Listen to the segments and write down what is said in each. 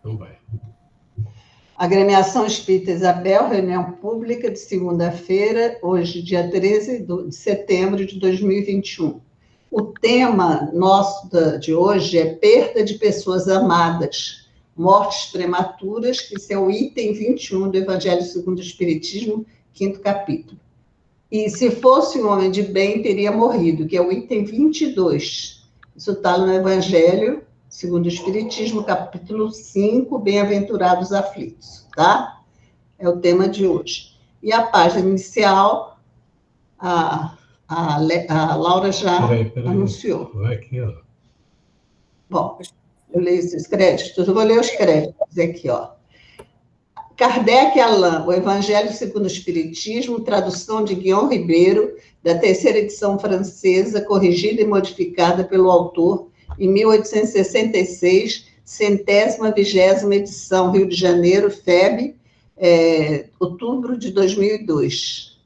Então vai. Agremiação Espírita Isabel, reunião pública de segunda-feira, hoje, dia 13 de setembro de 2021. O tema nosso de hoje é perda de pessoas amadas, mortes prematuras, que esse é o item 21 do Evangelho segundo o Espiritismo, 5º capítulo. E se fosse um homem de bem, teria morrido, que é o item 22. Isso está no Evangelho segundo o Espiritismo, capítulo 5, Bem-aventurados aflitos, tá? É o tema de hoje. E a página inicial, a Laura já anunciou. Vai aqui, ó. Bom, eu leio esses créditos, eu vou ler os créditos aqui, ó. Kardec Alain, o Evangelho segundo o Espiritismo, tradução de Guion Ribeiro, da terceira edição francesa, corrigida e modificada pelo autor em 1866, 120ª edição, Rio de Janeiro, FEB, outubro de 2002.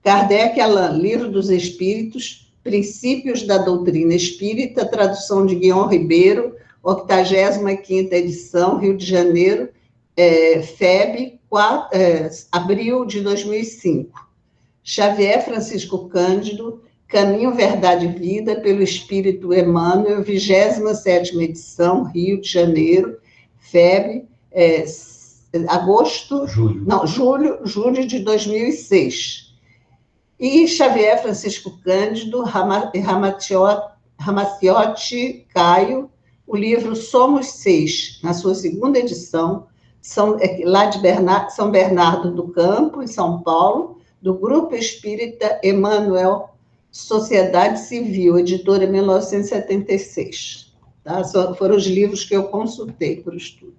Kardec Alain, Livro dos Espíritos, Princípios da Doutrina Espírita, tradução de Guion Ribeiro, 85ª edição, Rio de Janeiro, FEB, abril de 2005. Xavier Francisco Cândido, Caminho, Verdade e Vida, pelo Espírito Emmanuel, 27ª edição, Rio de Janeiro, FEB, julho de 2006. E Xavier Francisco Cândido, Ramaciotti Caio, o livro Somos Seis, na sua segunda edição, lá de São Bernardo do Campo, em São Paulo, do Grupo Espírita Emmanuel, Sociedade Civil, editora 1976. Tá? Foram os livros que eu consultei por estudo.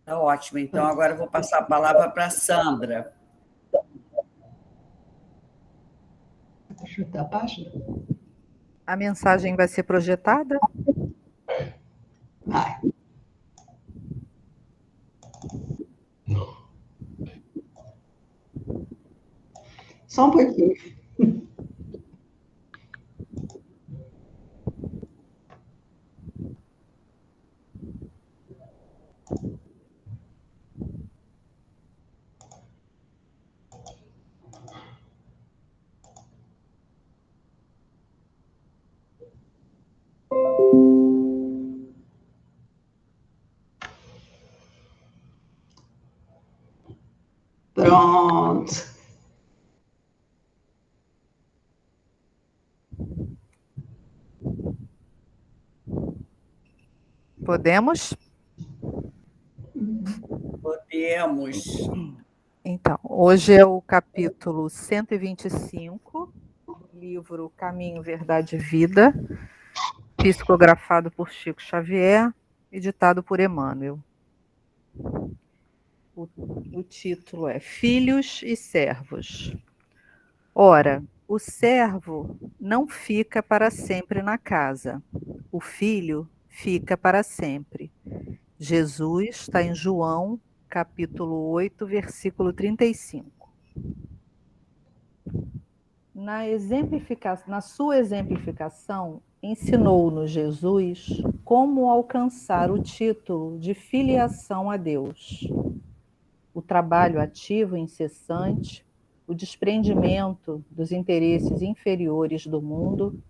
Tá ótimo. Então, agora eu vou passar a palavra para a Sandra. Deixa eu dar a página. A mensagem vai ser projetada? Vai. Não. Só um pouquinho. Pronto. Podemos? Podemos. Então, hoje é o capítulo 125, do livro Caminho, Verdade e Vida, psicografado por Chico Xavier, editado por Emmanuel. O título é Filhos e Servos. Ora, o servo não fica para sempre na casa, o filho fica para sempre. Jesus está em João, capítulo 8, versículo 35. Na sua exemplificação, ensinou-nos Jesus como alcançar o título de filiação a Deus. O trabalho ativo e incessante, o desprendimento dos interesses inferiores do mundo,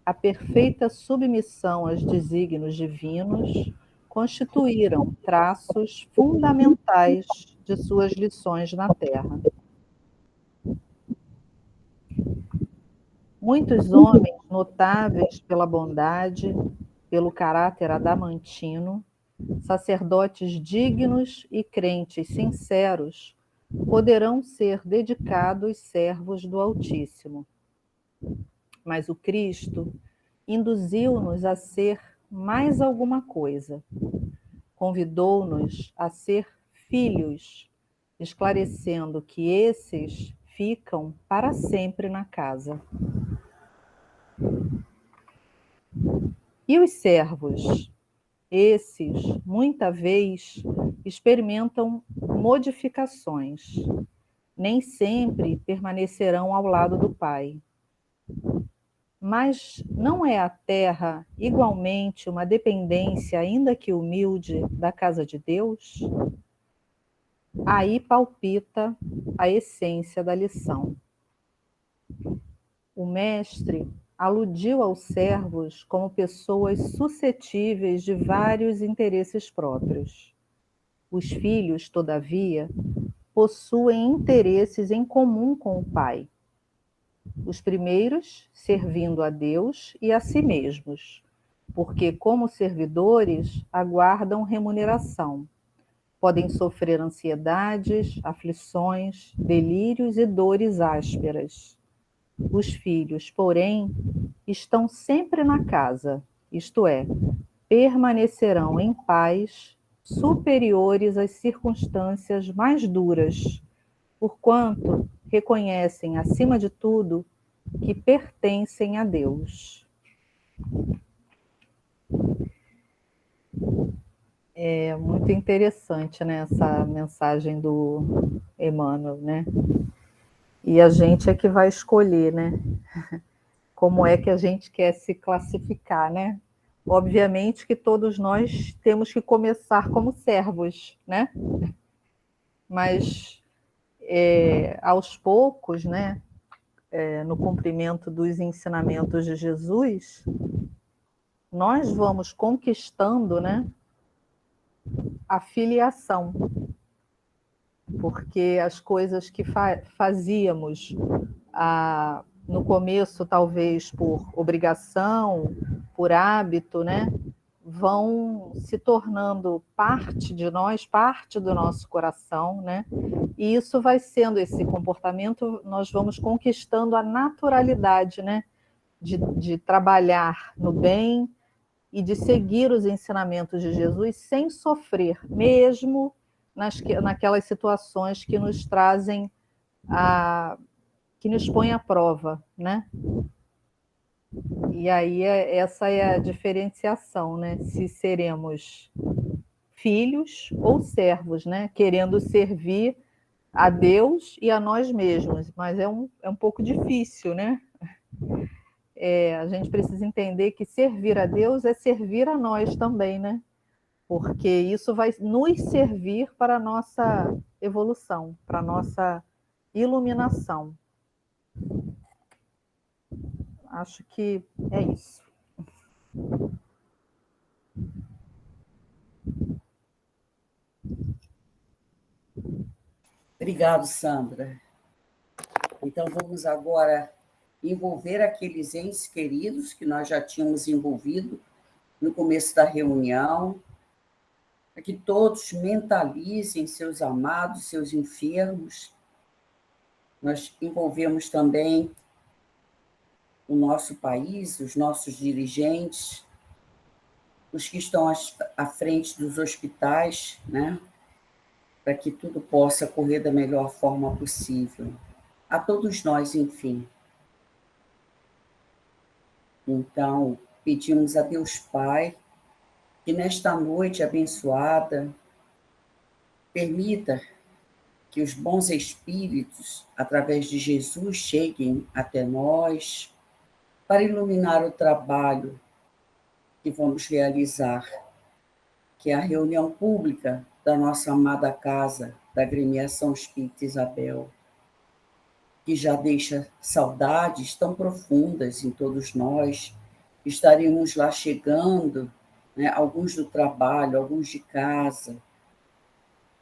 a perfeita submissão aos desígnios divinos constituíram traços fundamentais de suas lições na Terra. Muitos homens notáveis pela bondade, pelo caráter adamantino, sacerdotes dignos e crentes sinceros, poderão ser dedicados servos do Altíssimo. Mas o Cristo induziu-nos a ser mais alguma coisa. Convidou-nos a ser filhos, esclarecendo que esses ficam para sempre na casa. E os servos? Esses, muita vez, experimentam modificações. Nem sempre permanecerão ao lado do Pai. Mas não é a terra igualmente uma dependência, ainda que humilde, da casa de Deus? Aí palpita a essência da lição. O mestre aludiu aos servos como pessoas suscetíveis de vários interesses próprios. Os filhos, todavia, possuem interesses em comum com o pai. Os primeiros servindo a Deus e a si mesmos, porque, como servidores, aguardam remuneração. Podem sofrer ansiedades, aflições, delírios e dores ásperas. Os filhos, porém, estão sempre na casa, isto é, permanecerão em paz, superiores às circunstâncias mais duras, porquanto reconhecem, acima de tudo, que pertencem a Deus. É muito interessante, né, essa mensagem do Emmanuel, né? E a gente é que vai escolher, né? Como é que a gente quer se classificar, né? Obviamente que todos nós temos que começar como servos, né? Mas aos poucos, né? No cumprimento dos ensinamentos de Jesus, nós vamos conquistando, né? A filiação, porque as coisas que fazíamos no começo, talvez por obrigação, por hábito, né, vão se tornando parte de nós, parte do nosso coração, né, e isso vai sendo, esse comportamento, nós vamos conquistando a naturalidade, né, de trabalhar no bem e de seguir os ensinamentos de Jesus sem sofrer, mesmo naquelas situações que nos trazem que nos põem à prova, né? E aí essa é a diferenciação, né? Se seremos filhos ou servos, né? Querendo servir a Deus e a nós mesmos, mas é um pouco difícil, né? A gente precisa entender que servir a Deus é servir a nós também, né? Porque isso vai nos servir para a nossa evolução, para a nossa iluminação. Acho que é isso. Obrigado, Sandra. Então, vamos agora envolver aqueles entes queridos que nós já tínhamos envolvido no começo da reunião, para que todos mentalizem seus amados, seus enfermos. Nós envolvemos também o nosso país, os nossos dirigentes, os que estão à frente dos hospitais, né? Para que tudo possa correr da melhor forma possível. A todos nós, enfim. Então, pedimos a Deus Pai que nesta noite abençoada permita que os bons espíritos, através de Jesus, cheguem até nós para iluminar o trabalho que vamos realizar, que é a reunião pública da nossa amada casa, da Agremiação Espírita Isabel, que já deixa saudades tão profundas em todos nós. Estaremos lá chegando, né, alguns do trabalho, alguns de casa,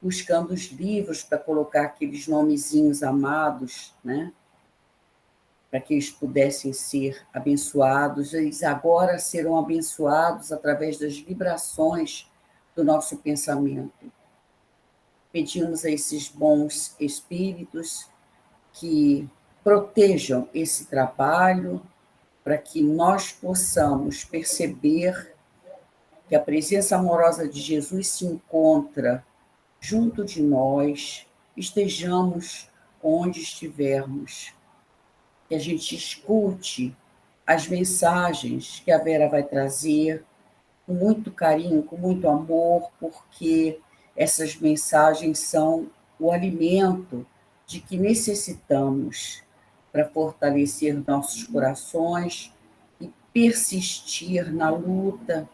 buscando os livros para colocar aqueles nomezinhos amados, né, para que eles pudessem ser abençoados. Eles agora serão abençoados através das vibrações do nosso pensamento. Pedimos a esses bons espíritos que protejam esse trabalho, para que nós possamos perceber que a presença amorosa de Jesus se encontra junto de nós, estejamos onde estivermos, que a gente escute as mensagens que a Vera vai trazer com muito carinho, com muito amor, porque essas mensagens são o alimento de que necessitamos para fortalecer nossos corações, persistir na luta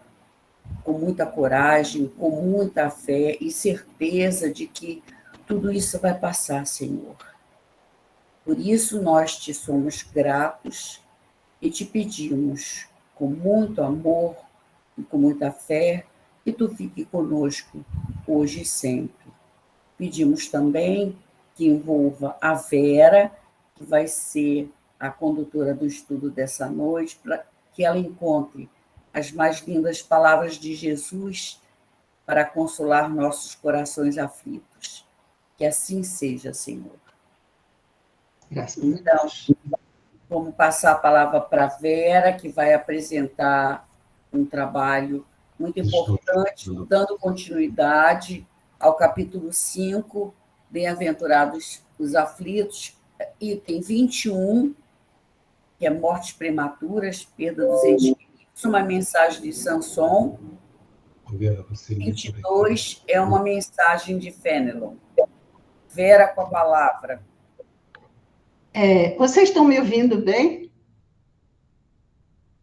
com muita coragem, com muita fé e certeza de que tudo isso vai passar, Senhor. Por isso nós te somos gratos e te pedimos, com muito amor e com muita fé, que tu fique conosco hoje e sempre. Pedimos também que envolva a Vera, que vai ser a condutora do estudo dessa noite, para que ela encontre as mais lindas palavras de Jesus para consolar nossos corações aflitos. Que assim seja, Senhor. Graças então, a Deus. Vamos passar a palavra para a Vera, que vai apresentar um trabalho muito importante, dando continuidade ao capítulo 5, Bem-aventurados os aflitos, item 21, que é mortes prematuras, perda dos entes queridos, uma mensagem de Samson. 22 é uma mensagem de Fenelon. Vera, com a palavra. Vocês estão me ouvindo bem?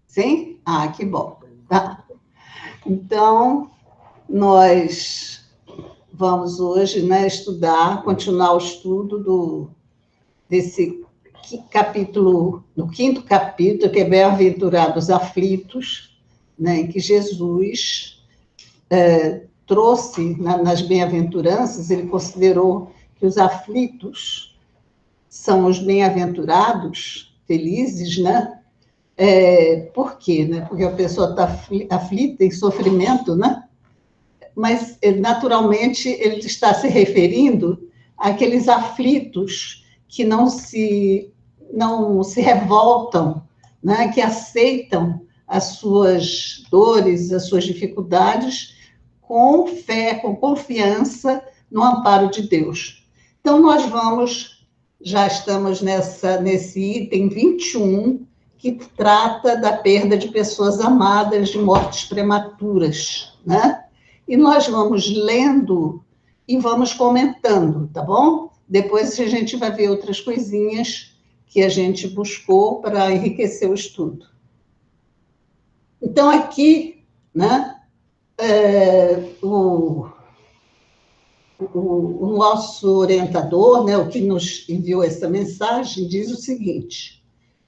Sim? Ah, que bom. Tá. Então, nós vamos hoje, né, continuar o estudo desse capítulo, do 5º capítulo, que é Bem-aventurados aflitos, né, em que Jesus trouxe, nas bem-aventuranças, ele considerou que os aflitos são os bem-aventurados, felizes, né? Por quê? Né? Porque a pessoa está aflita, em sofrimento, né? Mas, naturalmente, ele está se referindo àqueles aflitos que não se revoltam, né? Que aceitam as suas dores, as suas dificuldades, com fé, com confiança no amparo de Deus. Então, já estamos nesse item 21, que trata da perda de pessoas amadas, de mortes prematuras, né? E nós vamos lendo e vamos comentando, tá bom? Depois a gente vai ver outras coisinhas que a gente buscou para enriquecer o estudo. Então, aqui, né, o nosso orientador, né, o que nos enviou essa mensagem, diz o seguinte: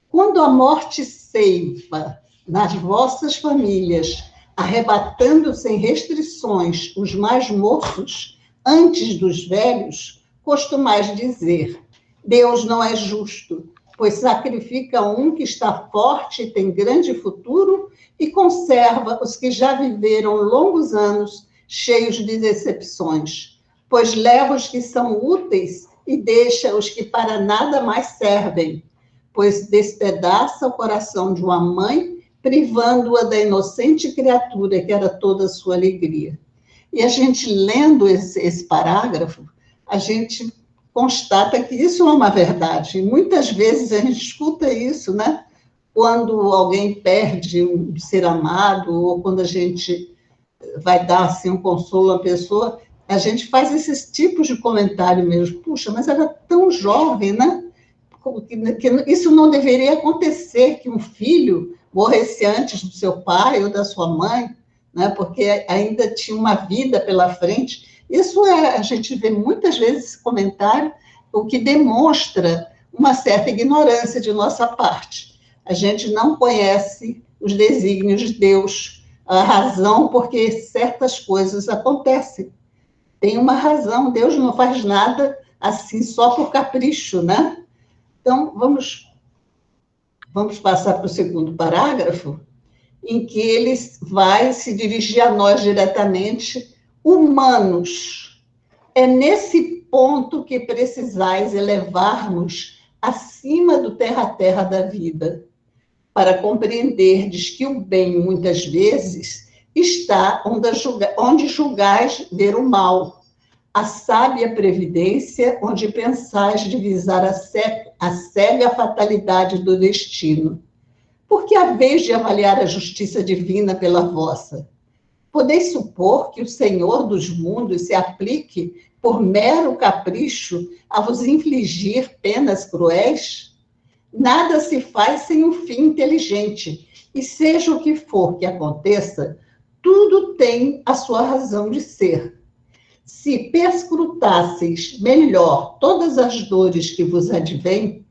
quando a morte ceifa nas vossas famílias, arrebatando sem restrições os mais moços antes dos velhos, costumais dizer: Deus não é justo, pois sacrifica um que está forte e tem grande futuro e conserva os que já viveram longos anos cheios de decepções, pois leva os que são úteis e deixa os que para nada mais servem, pois despedaça o coração de uma mãe, privando-a da inocente criatura que era toda a sua alegria. E a gente, lendo esse parágrafo, a gente constata que isso é uma verdade. E muitas vezes a gente escuta isso, né? Quando alguém perde um ser amado, ou quando a gente vai dar assim, um consolo à pessoa, a gente faz esses tipos de comentário mesmo. Puxa, mas era tão jovem, né? Que isso não deveria acontecer, que um filho morresse antes do seu pai ou da sua mãe, né? Porque ainda tinha uma vida pela frente. Isso a gente vê muitas vezes esse comentário, o que demonstra uma certa ignorância de nossa parte. A gente não conhece os desígnios de Deus, a razão porque certas coisas acontecem. Tem uma razão, Deus não faz nada assim só por capricho, né? Então, vamos passar para o 2º parágrafo, em que ele vai se dirigir a nós diretamente, humanos. É nesse ponto que precisais elevar-nos acima do terra-terra da vida, para compreenderdes que o bem, muitas vezes, está onde julgais ver o mal, a sábia previdência onde pensais divisar a cega fatalidade do destino. Porque a vez de avaliar a justiça divina pela vossa, podeis supor que o Senhor dos mundos se aplique, por mero capricho, a vos infligir penas cruéis? Nada se faz sem um fim inteligente, E seja o que for que aconteça, tudo tem a sua razão de ser. Se perscrutasseis melhor todas as dores que vos advêm,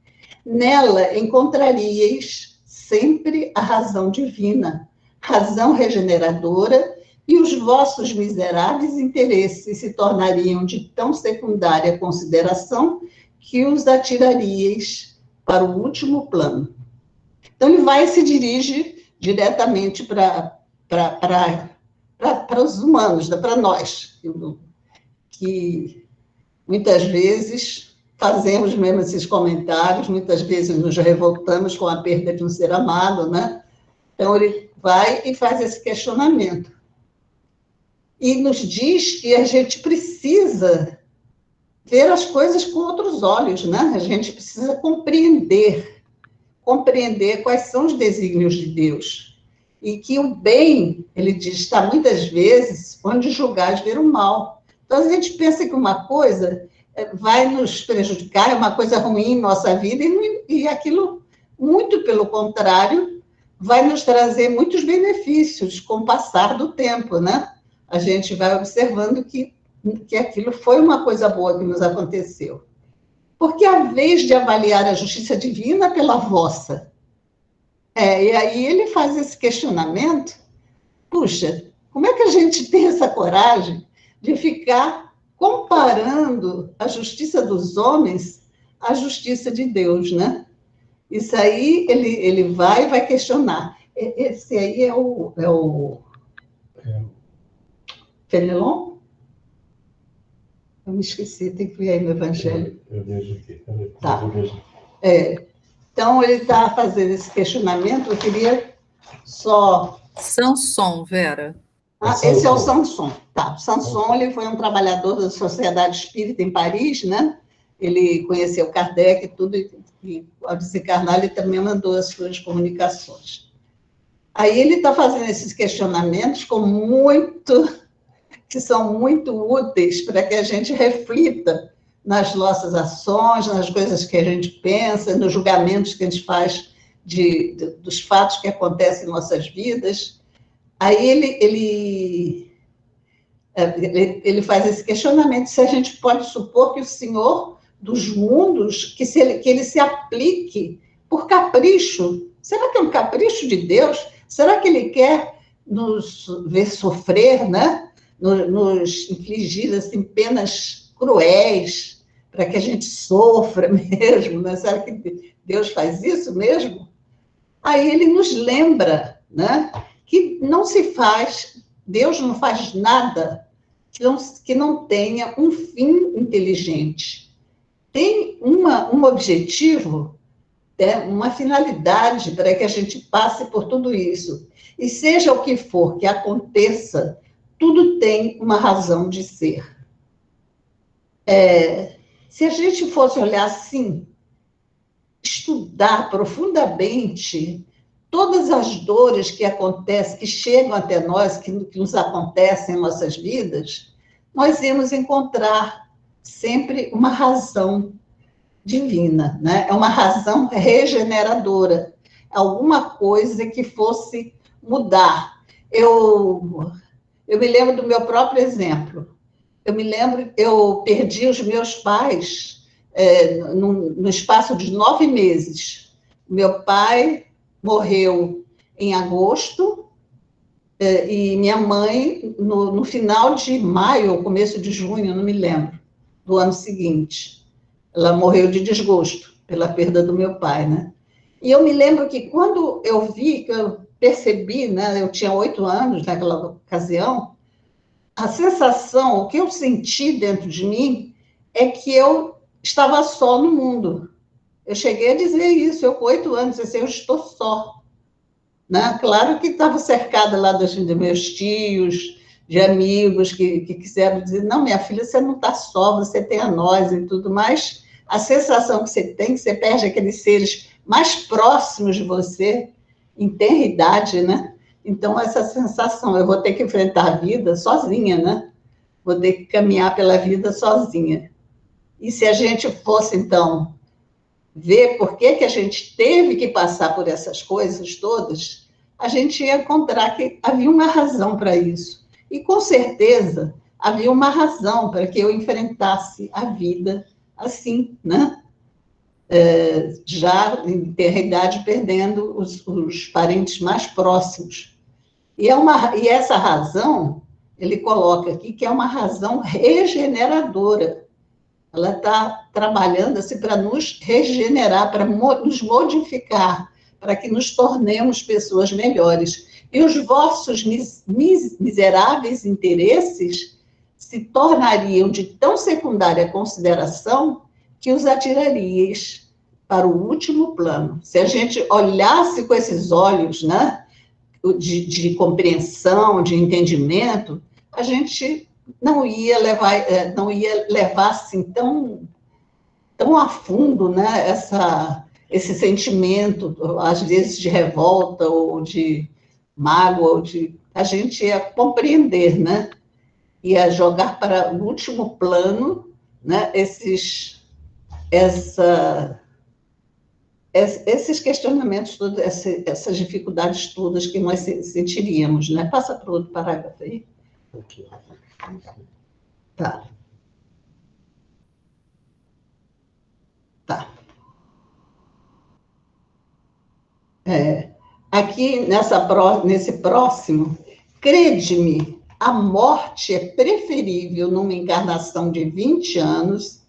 nela encontraríeis sempre a razão divina, razão regeneradora, e os vossos miseráveis interesses se tornariam de tão secundária consideração que os atiraríeis para o último plano. Então, ele vai e se dirige diretamente para os humanos, para nós, que muitas vezes fazemos mesmo esses comentários, muitas vezes nos revoltamos com a perda de um ser amado, né? Então, ele vai e faz esse questionamento. E nos diz que a gente precisa ver as coisas com outros olhos, né? A gente precisa compreender quais são os desígnios de Deus. E que o bem, ele diz, está muitas vezes onde julgares ver o mal. Então, a gente pensa que uma coisa vai nos prejudicar, é uma coisa ruim em nossa vida, e aquilo, muito pelo contrário, vai nos trazer muitos benefícios com o passar do tempo, né? A gente vai observando que aquilo foi uma coisa boa que nos aconteceu. Porque a vez de avaliar a justiça divina pela vossa. E aí ele faz esse questionamento, puxa, como é que a gente tem essa coragem de ficar comparando a justiça dos homens à justiça de Deus, né? Isso aí ele vai questionar. Esse aí é o Fenelon? Eu me esqueci, tem que ver aí no Evangelho. Eu vejo aqui. Tá. Então, ele está fazendo esse questionamento, eu queria só... Samson, Vera. Esse é o Samson. Tá. Samson, ele foi um trabalhador da Sociedade Espírita em Paris, né? Ele conheceu Kardec e tudo, e ao desencarnar, ele também mandou as suas comunicações. Aí ele está fazendo esses questionamentos que são muito úteis para que a gente reflita nas nossas ações, nas coisas que a gente pensa, nos julgamentos que a gente faz dos fatos que acontecem em nossas vidas. Aí ele faz esse questionamento, se a gente pode supor que o Senhor dos mundos, que ele se aplique por capricho. Será que é um capricho de Deus? Será que ele quer nos ver sofrer, né? Nos infligir assim, penas cruéis, para que a gente sofra mesmo, né? Será que Deus faz isso mesmo? Aí ele nos lembra, né, que não se faz, Deus não faz nada que não tenha um fim inteligente. Tem um objetivo, uma finalidade para que a gente passe por tudo isso. E seja o que for que aconteça, tudo tem uma razão de ser. Se a gente fosse olhar assim, estudar profundamente todas as dores que acontecem, que chegam até nós, que nos acontecem em nossas vidas, nós íamos encontrar sempre uma razão divina, né? É uma razão regeneradora, alguma coisa que fosse mudar. Eu me lembro do meu próprio exemplo. Eu perdi os meus pais no espaço de 9 meses. Meu pai morreu em agosto e minha mãe no final de maio, ou começo de junho, não me lembro, do ano seguinte. Ela morreu de desgosto pela perda do meu pai, né? E eu me lembro que quando eu percebi, né, eu tinha 8 anos naquela ocasião, a sensação, o que eu senti dentro de mim é que eu estava só no mundo. Eu cheguei a dizer isso, eu com 8 anos, assim, eu estou só. Né? Claro que estava cercada lá dos meus tios, de amigos que quiseram dizer, não, minha filha, você não está só, você tem a nós e tudo mais. A sensação que você perde aqueles seres mais próximos de você, em tenra idade, né? Então, essa sensação, eu vou ter que enfrentar a vida sozinha, né? Vou ter que caminhar pela vida sozinha. E se a gente fosse, então, ver por que a gente teve que passar por essas coisas todas, a gente ia encontrar que havia uma razão para isso. E, com certeza, havia uma razão para que eu enfrentasse a vida assim, né? Já em ter idade perdendo os parentes mais próximos. E essa razão, ele coloca aqui, que é uma razão regeneradora. Ela está trabalhando assim, para nos regenerar, para nos modificar, para que nos tornemos pessoas melhores. E os vossos miseráveis interesses se tornariam de tão secundária consideração que os atiraríeis para o último plano. Se a gente olhasse com esses olhos, né, de compreensão, de entendimento, a gente não ia levar assim tão a fundo, né, esse sentimento, às vezes de revolta ou de mágoa, a gente ia compreender, né, ia jogar para o último plano, né, esses questionamentos, todos, essas dificuldades todas que nós sentiríamos, né? Passa para o outro parágrafo aí. Aqui. Tá. Aqui, nesse próximo, crede-me, a morte é preferível numa encarnação de 20 anos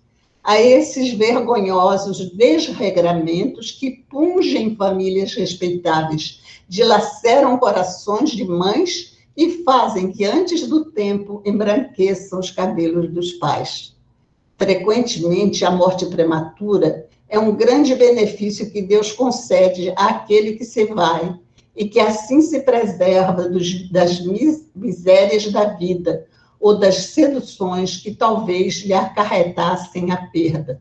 a esses vergonhosos desregramentos que pungem famílias respeitáveis, dilaceram corações de mães e fazem que, antes do tempo, embranqueçam os cabelos dos pais. Frequentemente, a morte prematura é um grande benefício que Deus concede àquele que se vai e que assim se preserva das misérias da vida ou das seduções que talvez lhe acarretassem a perda.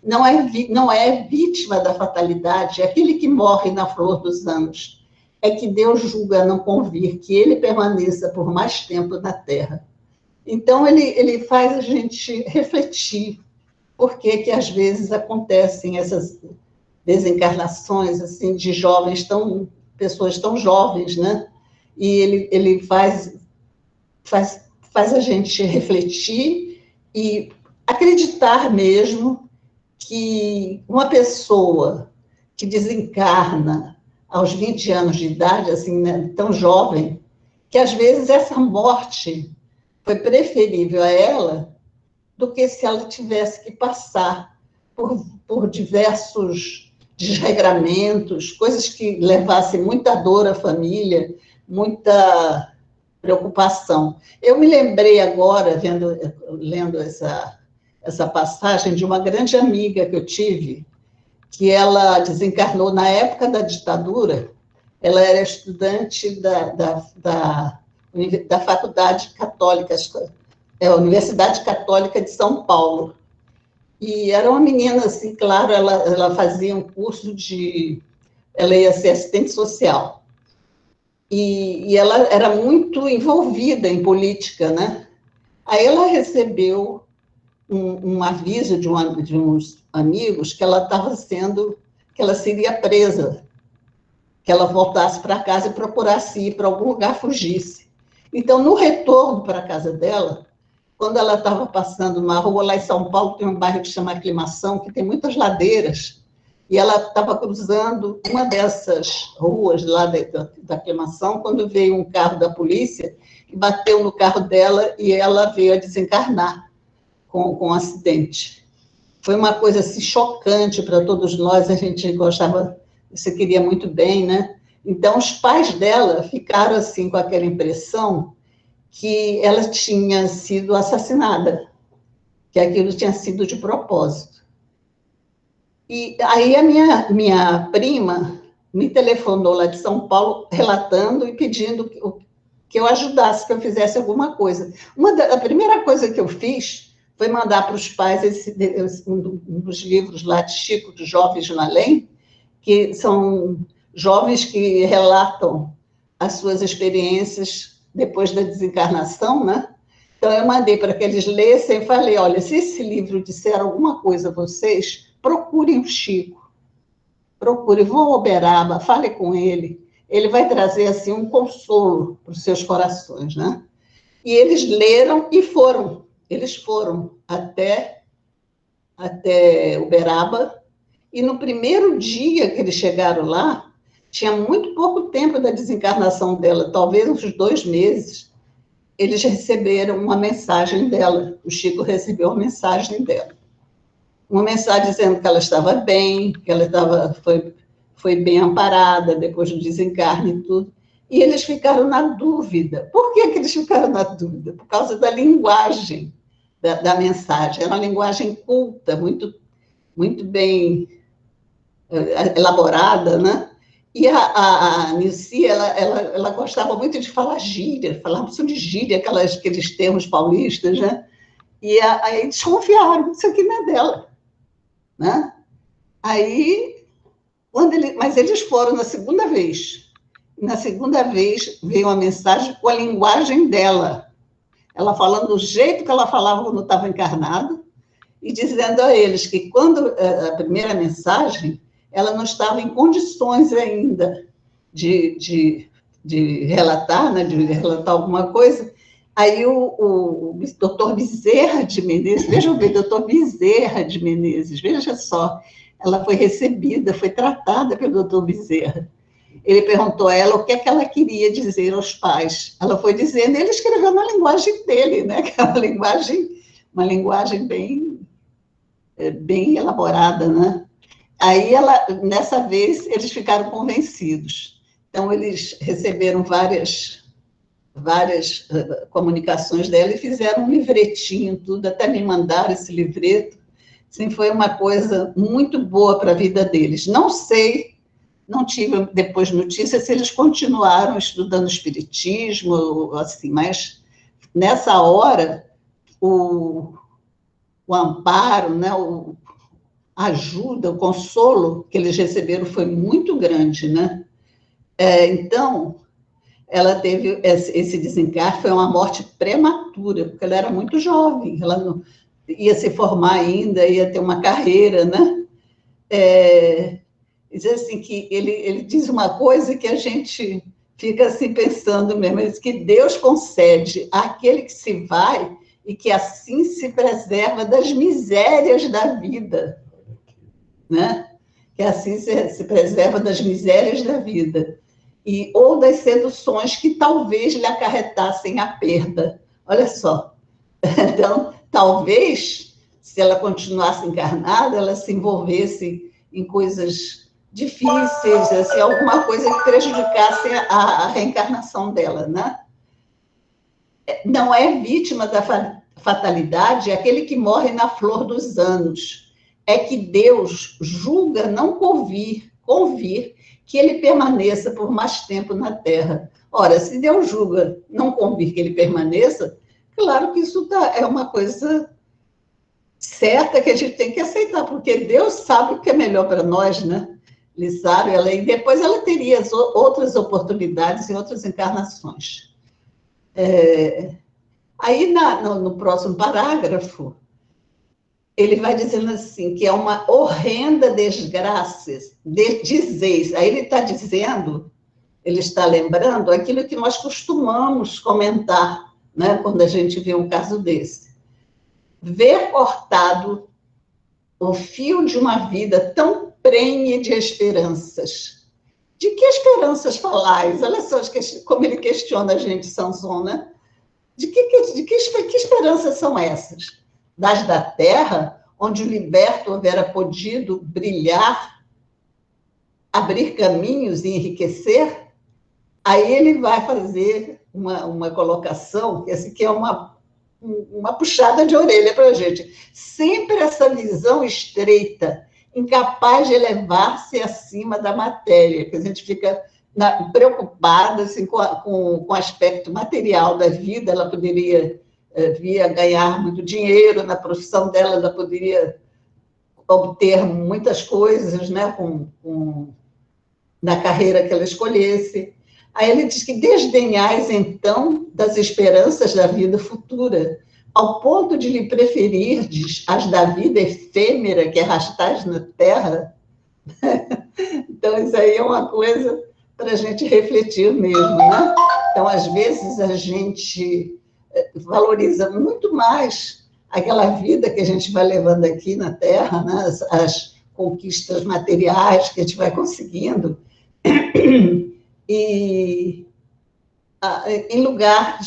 Não é vítima da fatalidade, é aquele que morre na flor dos anos. É que Deus julga não convir que ele permaneça por mais tempo na terra. Então, ele faz a gente refletir por que às vezes acontecem essas desencarnações assim, de pessoas tão jovens, né? E ele faz a gente refletir e acreditar mesmo que uma pessoa que desencarna aos 20 anos de idade, assim, né, tão jovem, que às vezes essa morte foi preferível a ela do que se ela tivesse que passar por diversos desregramentos, coisas que levassem muita dor à família, muita preocupação. Eu me lembrei agora, lendo essa passagem, de uma grande amiga que eu tive, que ela desencarnou na época da ditadura. Ela era estudante da Faculdade Católica, Universidade Católica de São Paulo. E era uma menina, assim, claro, ela fazia um curso ela ia ser assistente social. E ela era muito envolvida em política, né? Aí ela recebeu um aviso de uns amigos que ela seria presa, que ela voltasse para casa e procurasse ir para algum lugar, fugisse. Então, no retorno para a casa dela, quando ela estava passando uma rua lá em São Paulo, tem um bairro que chama Aclimação, que tem muitas ladeiras, e ela estava cruzando uma dessas ruas lá da Aclimação, quando veio um carro da polícia e bateu no carro dela e ela veio a desencarnar com um acidente. Foi uma coisa assim, chocante para todos nós, a gente gostava, você queria muito bem, né? Então, os pais dela ficaram assim com aquela impressão que ela tinha sido assassinada, que aquilo tinha sido de propósito. E aí a minha prima me telefonou lá de São Paulo, relatando e pedindo que eu ajudasse, que eu fizesse alguma coisa. A primeira coisa que eu fiz foi mandar para os pais um dos livros lá de Chico, de Jovens no Além, que são jovens que relatam as suas experiências depois da desencarnação, né? Então, eu mandei para que eles lessem e falei, olha, se esse livro disser alguma coisa a vocês, procurem o Chico, vão ao Uberaba, fale com ele, ele vai trazer assim um consolo para os seus corações, né? E eles leram e foram. Eles foram até Uberaba, e no primeiro dia que eles chegaram lá, tinha muito pouco tempo da desencarnação dela, talvez uns 2 meses, eles receberam uma mensagem dela. O Chico recebeu uma mensagem dela. Uma mensagem dizendo que ela estava bem, que ela foi bem amparada depois do desencarne e tudo. E eles ficaram na dúvida. Por que eles ficaram na dúvida? Por causa da linguagem da mensagem. Era uma linguagem culta, muito, muito bem elaborada, né? E a Nilce, ela gostava muito de falar gíria, falava de gíria, aqueles termos paulistas, né? E aí desconfiaram, isso aqui não é dela, né? Aí, mas eles foram na segunda vez. Na segunda vez veio uma mensagem com a linguagem dela, ela falando do jeito que ela falava quando estava encarnada, e dizendo a eles que quando a primeira mensagem, ela não estava em condições ainda de relatar, né, de relatar alguma coisa. Aí o doutor Bezerra de Menezes, veja bem, doutor Bezerra de Menezes, veja só, ela foi recebida, foi tratada pelo doutor Bezerra. Ele perguntou a ela o que é que ela queria dizer aos pais. Ela foi dizendo, ele escreveu na linguagem dele, né, que é uma linguagem bem elaborada, né? Aí, nessa vez, eles ficaram convencidos. Então, eles receberam várias comunicações dela e fizeram um livretinho, tudo, até me mandaram esse livreto. Assim, foi uma coisa muito boa para a vida deles. Não sei, não tive depois notícia se eles continuaram estudando espiritismo, assim, mas nessa hora, o amparo, né, a ajuda, o consolo que eles receberam foi muito grande, né? Então, ela teve esse desencarne, foi uma morte prematura, porque ela era muito jovem, ela não ia se formar ainda, ia ter uma carreira, né? Diz assim que ele diz uma coisa que a gente fica assim pensando mesmo, ele diz que Deus concede àquele que se vai e que assim se preserva das misérias da vida, né? Que assim se preserva das misérias da vida, ou das seduções que talvez lhe acarretassem a perda. Olha só. Então, talvez, se ela continuasse encarnada, ela se envolvesse em coisas difíceis, assim, alguma coisa que prejudicasse a reencarnação dela, né? Não é vítima da fatalidade aquele que morre na flor dos anos. É que Deus julga não convir que ele permaneça por mais tempo na Terra. Ora, se Deus julga não convir que ele permaneça, claro que isso é uma coisa certa que a gente tem que aceitar, porque Deus sabe o que é melhor para nós, né? Ele sabe, e depois ela teria outras oportunidades em outras encarnações. Aí, no próximo parágrafo, ele vai dizendo assim, que é uma horrenda desgraça, dizeis. Aí ele está dizendo, ele está lembrando aquilo que nós costumamos comentar, né, quando a gente vê um caso desse. Ver cortado o fio de uma vida tão prenhe de esperanças. De que esperanças falais? Olha só como ele questiona a gente, Sanson, né? De que esperanças são essas? Das da terra, onde o liberto houvera podido brilhar, abrir caminhos e enriquecer? Aí ele vai fazer uma colocação, que é uma puxada de orelha para a gente. Sempre essa visão estreita, incapaz de elevar-se acima da matéria, que a gente fica preocupada assim, com o aspecto material da vida. Ela poderia vir a ganhar muito dinheiro na profissão dela, ela poderia obter muitas coisas, né, na carreira que ela escolhesse. Aí ele diz que desdenhais, então, das esperanças da vida futura, ao ponto de lhe preferirdes as da vida efêmera que arrastais na terra. Então, isso aí é uma coisa para a gente refletir mesmo, né? Então, às vezes, a gente valoriza muito mais aquela vida que a gente vai levando aqui na Terra, né? As conquistas materiais que a gente vai conseguindo, e em lugar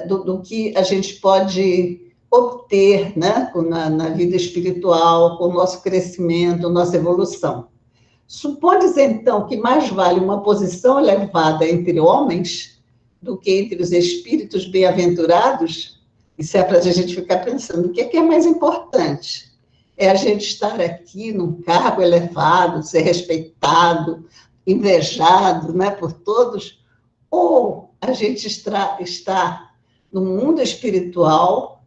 do que a gente pode obter, né, na vida espiritual, com o nosso crescimento, nossa evolução. Supodes, então, que mais vale uma posição elevada entre homens do que entre os espíritos bem-aventurados? Isso é para a gente ficar pensando, o que é mais importante? É a gente estar aqui num cargo elevado, ser respeitado, invejado, né, por todos, ou a gente está no mundo espiritual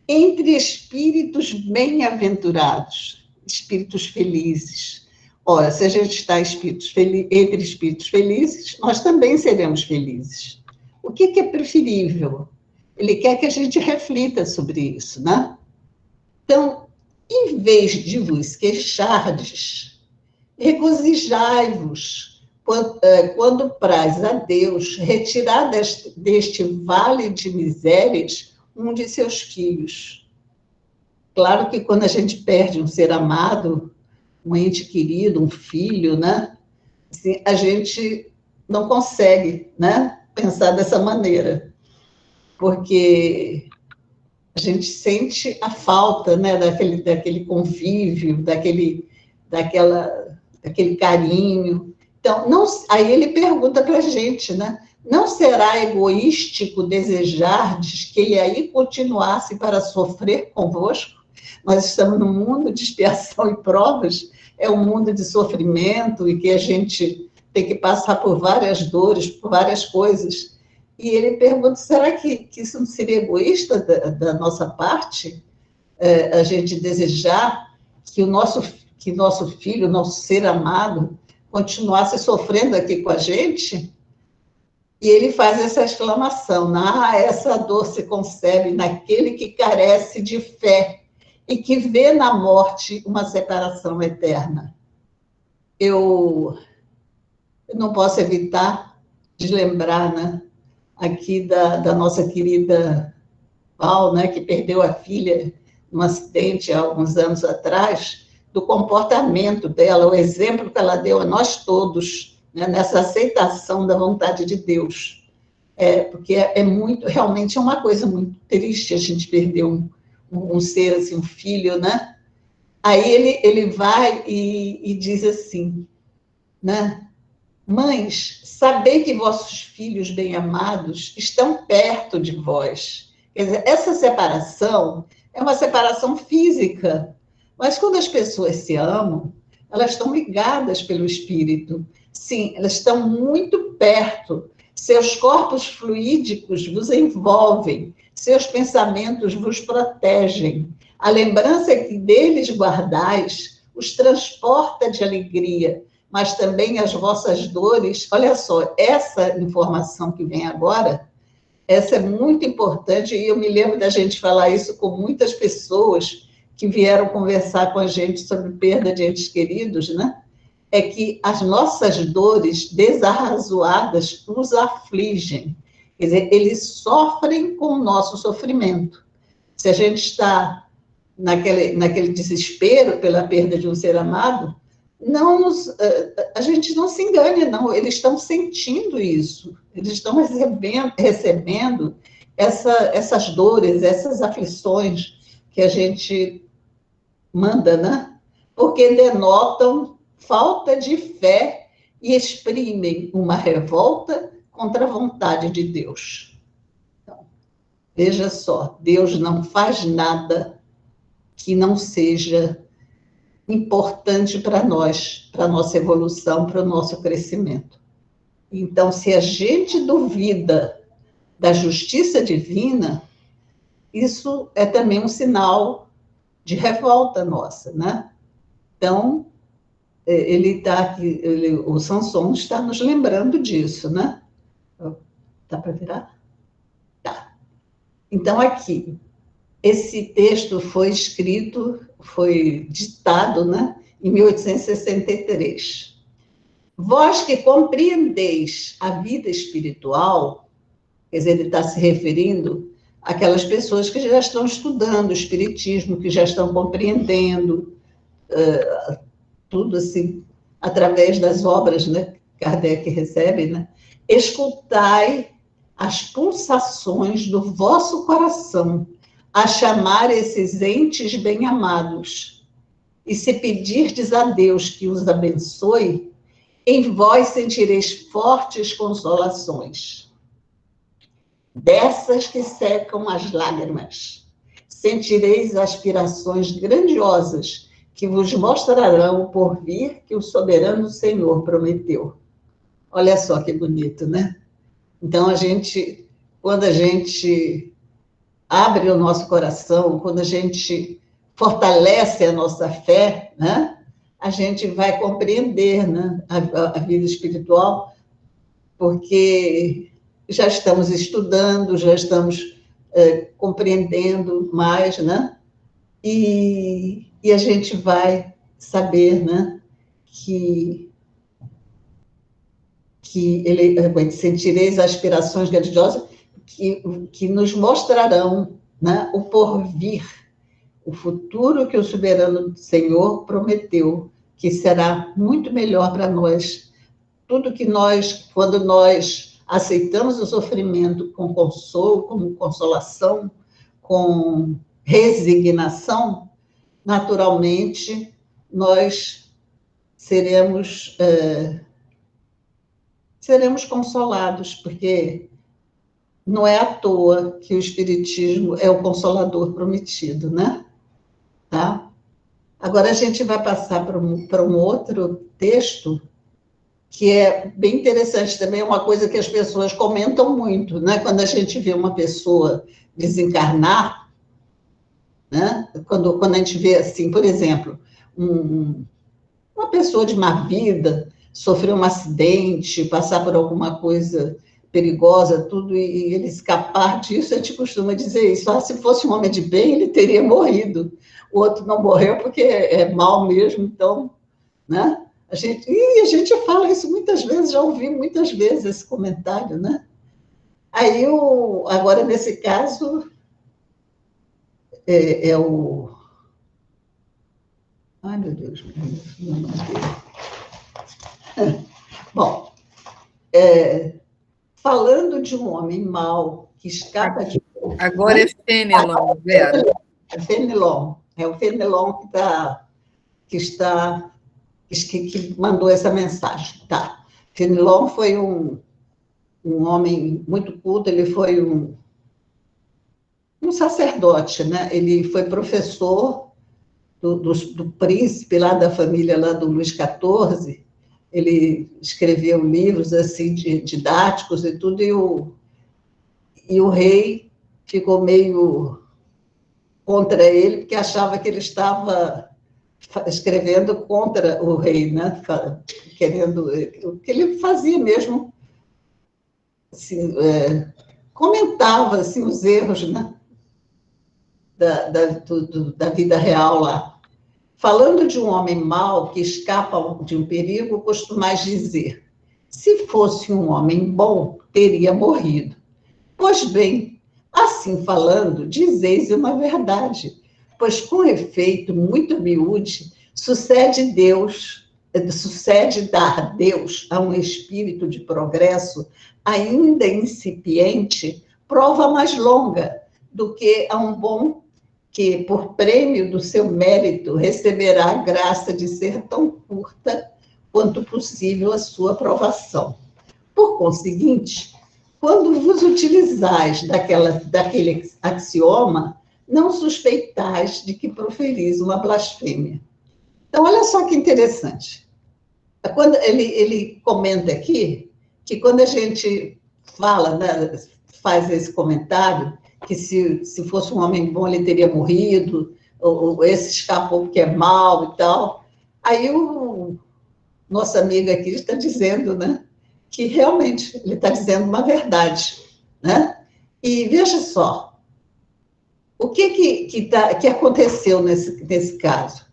entre espíritos bem-aventurados, espíritos felizes. Ora, se a gente está entre espíritos felizes, nós também seremos felizes. O que é preferível? Ele quer que a gente reflita sobre isso, né? Então, em vez de vos queixardes, regozijai-vos quando praz a Deus retirar deste vale de misérias um de seus filhos. Claro que quando a gente perde um ser amado, um ente querido, um filho, né? Assim, a gente não consegue, né, pensar dessa maneira, porque a gente sente a falta, né, daquele convívio, daquele carinho. Então, aí ele pergunta para a gente, né? Não será egoístico desejardes que ele aí continuasse para sofrer convosco? Nós estamos num mundo de expiação e provas, é um mundo de sofrimento e que a gente tem que passar por várias dores, por várias coisas. E ele pergunta, será que isso não seria egoísta da nossa parte? A gente desejar que nosso filho, nosso ser amado, continuasse sofrendo aqui com a gente? E ele faz essa exclamação, essa dor se concebe naquele que carece de fé e que vê na morte uma separação eterna. Eu não posso evitar de lembrar, né, aqui da nossa querida Val, né, que perdeu a filha num acidente há alguns anos atrás, do comportamento dela, o exemplo que ela deu a nós todos, né, nessa aceitação da vontade de Deus. Porque realmente é uma coisa muito triste a gente perder um ser assim, um filho, né? Aí ele vai e diz assim, né? Mães, sabei que vossos filhos bem-amados estão perto de vós. Quer dizer, essa separação é uma separação física, mas quando as pessoas se amam, elas estão ligadas pelo espírito. Sim, elas estão muito perto. Seus corpos fluídicos vos envolvem, seus pensamentos vos protegem. A lembrança que deles guardais os transporta de alegria, mas também as vossas dores. Olha só, essa informação que vem agora, essa é muito importante, e eu me lembro da gente falar isso com muitas pessoas que vieram conversar com a gente sobre perda de entes queridos, né? É que as nossas dores desarrazoadas nos afligem. Quer dizer, eles sofrem com o nosso sofrimento. Se a gente está naquele desespero pela perda de um ser amado, a gente não se engane, não. Eles estão sentindo isso. Eles estão recebendo essas dores, essas aflições que a gente manda, né? Porque denotam falta de fé e exprimem uma revolta contra a vontade de Deus. Então, veja só, Deus não faz nada que não seja importante para nós, para a nossa evolução, para o nosso crescimento. Então, se a gente duvida da justiça divina, isso é também um sinal de revolta nossa, né? Então, ele está aqui, o Samson está nos lembrando disso, né? Dá para virar? Tá. Então, aqui, esse texto foi ditado, né, em 1863. Vós que compreendeis a vida espiritual, quer dizer, ele está se referindo àquelas pessoas que já estão estudando o espiritismo, que já estão compreendendo tudo assim, através das obras, né, que Kardec recebe, né? Escutai as pulsações do vosso coração a chamar esses entes bem-amados. E se pedirdes a Deus que os abençoe, em vós sentireis fortes consolações. Dessas que secam as lágrimas, sentireis aspirações grandiosas que vos mostrarão o porvir que o soberano Senhor prometeu. Olha só que bonito, né? Então, quando a gente abre o nosso coração, quando a gente fortalece a nossa fé, né? A gente vai compreender, né, a vida espiritual, porque já estamos estudando, já estamos compreendendo mais, né? E a gente vai saber, né, que ele sentireis aspirações grandiosas que nos mostrarão, né, o porvir, o futuro que o soberano Senhor prometeu, que será muito melhor para nós. Tudo que quando nós aceitamos o sofrimento com consolo, com consolação, com resignação, naturalmente nós seremos consolados, porque não é à toa que o Espiritismo é o consolador prometido, né? Tá? Agora a gente vai passar para um outro texto que é bem interessante também, é uma coisa que as pessoas comentam muito, né? Quando a gente vê uma pessoa desencarnar, né? Quando a gente vê assim, por exemplo, uma pessoa de má vida sofrer um acidente, passar por alguma coisa perigosa, tudo, e ele escapar disso, a gente costuma dizer isso, se fosse um homem de bem, ele teria morrido. O outro não morreu porque é mal mesmo, então, né? A gente fala isso muitas vezes, já ouvi muitas vezes esse comentário, né? Aí, agora, nesse caso, é o... Ai, meu Deus, meu nome dele. Bom, falando de um homem mau que escapa de... Agora é Fenelon, Vera. É Fenelon. É o Fenelon que mandou essa mensagem. Tá. Fenelon foi um homem muito culto, ele foi um sacerdote, né? Ele foi professor do príncipe lá da família lá do Luís XIV. Ele escreveu livros assim didáticos e tudo, e o rei ficou meio contra ele, porque achava que ele estava escrevendo contra o rei, né? Querendo o que ele fazia mesmo, assim, comentava assim os erros, né? Da vida real lá. Falando de um homem mau que escapa de um perigo, costumais dizer: se fosse um homem bom, teria morrido. Pois bem, assim falando, dizeis uma verdade, pois com efeito muito miúde, sucede dar Deus a um espírito de progresso ainda incipiente, prova mais longa do que a um bom que, por prêmio do seu mérito, receberá a graça de ser tão curta quanto possível a sua provação. Por conseguinte, quando vos utilizais daquele axioma, não suspeitais de que proferis uma blasfêmia. Então, olha só que interessante. Quando ele comenta aqui que quando a gente fala, né, faz esse comentário, que se fosse um homem bom ele teria morrido, ou esse escapou porque é mau e tal. Aí o nosso amigo aqui está dizendo, né, que realmente ele está dizendo uma verdade, né? E veja só, o que aconteceu nesse caso?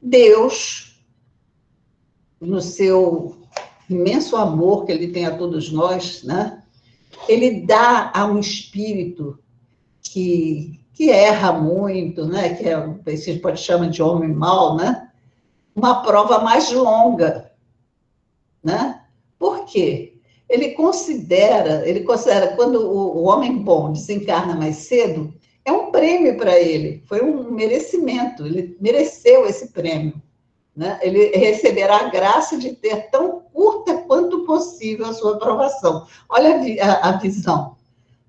Deus, no seu imenso amor que ele tem a todos nós, né? Ele dá a um espírito que erra muito, né? Que a gente pode chamar de homem mau, né? Uma prova mais longa, né? Por quê? Ele considera quando o homem bom desencarna mais cedo, é um prêmio para ele, foi um merecimento, ele mereceu esse prêmio, né? Ele receberá a graça de ter tão curta quanto possível a sua aprovação. Olha a visão.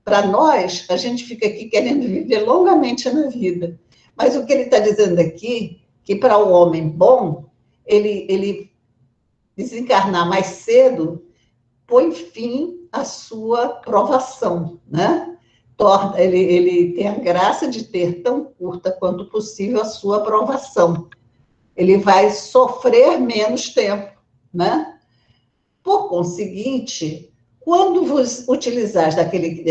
Para nós, a gente fica aqui querendo viver longamente na vida, mas o que ele está dizendo aqui, que para o homem bom, ele desencarnar mais cedo põe fim à sua provação, né? Ele tem a graça de ter tão curta quanto possível a sua aprovação. Ele vai sofrer menos tempo, né? Por conseguinte, quando vos utilizares daquele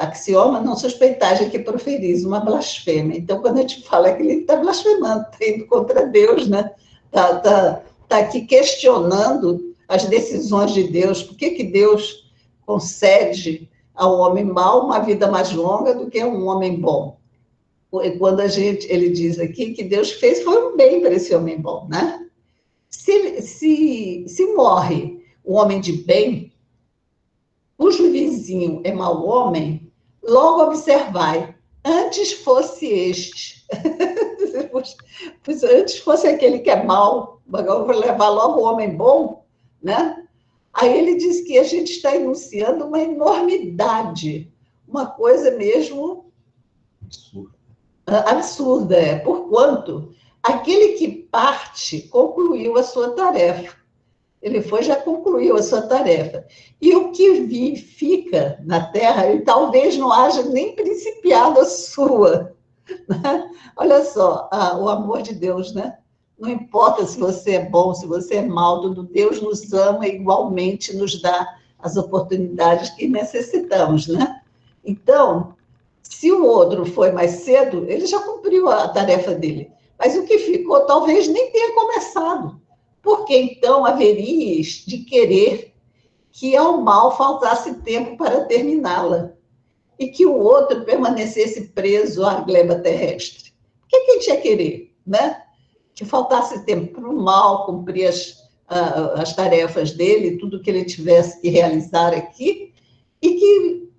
axioma, não suspeitais de que proferis uma blasfêmia. Então, quando a gente fala que ele está blasfemando, está indo contra Deus, né? Está aqui questionando as decisões de Deus. Por que Deus concede ao homem mau uma vida mais longa do que a um homem bom? Quando ele diz aqui que Deus fez, foi um bem para esse homem bom, né? Se morre o homem de bem, cujo vizinho é mau homem, logo observai, antes fosse este, antes fosse aquele que é mau, eu vou levar logo o homem bom, né? Aí ele diz que a gente está enunciando uma enormidade, uma coisa mesmo absurda, porquanto aquele que parte concluiu a sua tarefa. Ele já concluiu a sua tarefa. E o que fica na Terra, ele talvez não haja nem principiado a sua. Né? Olha só, o amor de Deus, né? Não importa se você é bom, se você é mau, tudo, Deus nos ama e igualmente nos dá as oportunidades que necessitamos, né? Então, se o outro foi mais cedo, ele já cumpriu a tarefa dele. Mas o que ficou talvez nem tenha começado. Porque então haverias de querer que ao mal faltasse tempo para terminá-la e que o outro permanecesse preso à gleba terrestre. O que a gente ia querer, né? Que faltasse tempo para o mal cumprir as tarefas dele, tudo que ele tivesse que realizar aqui, e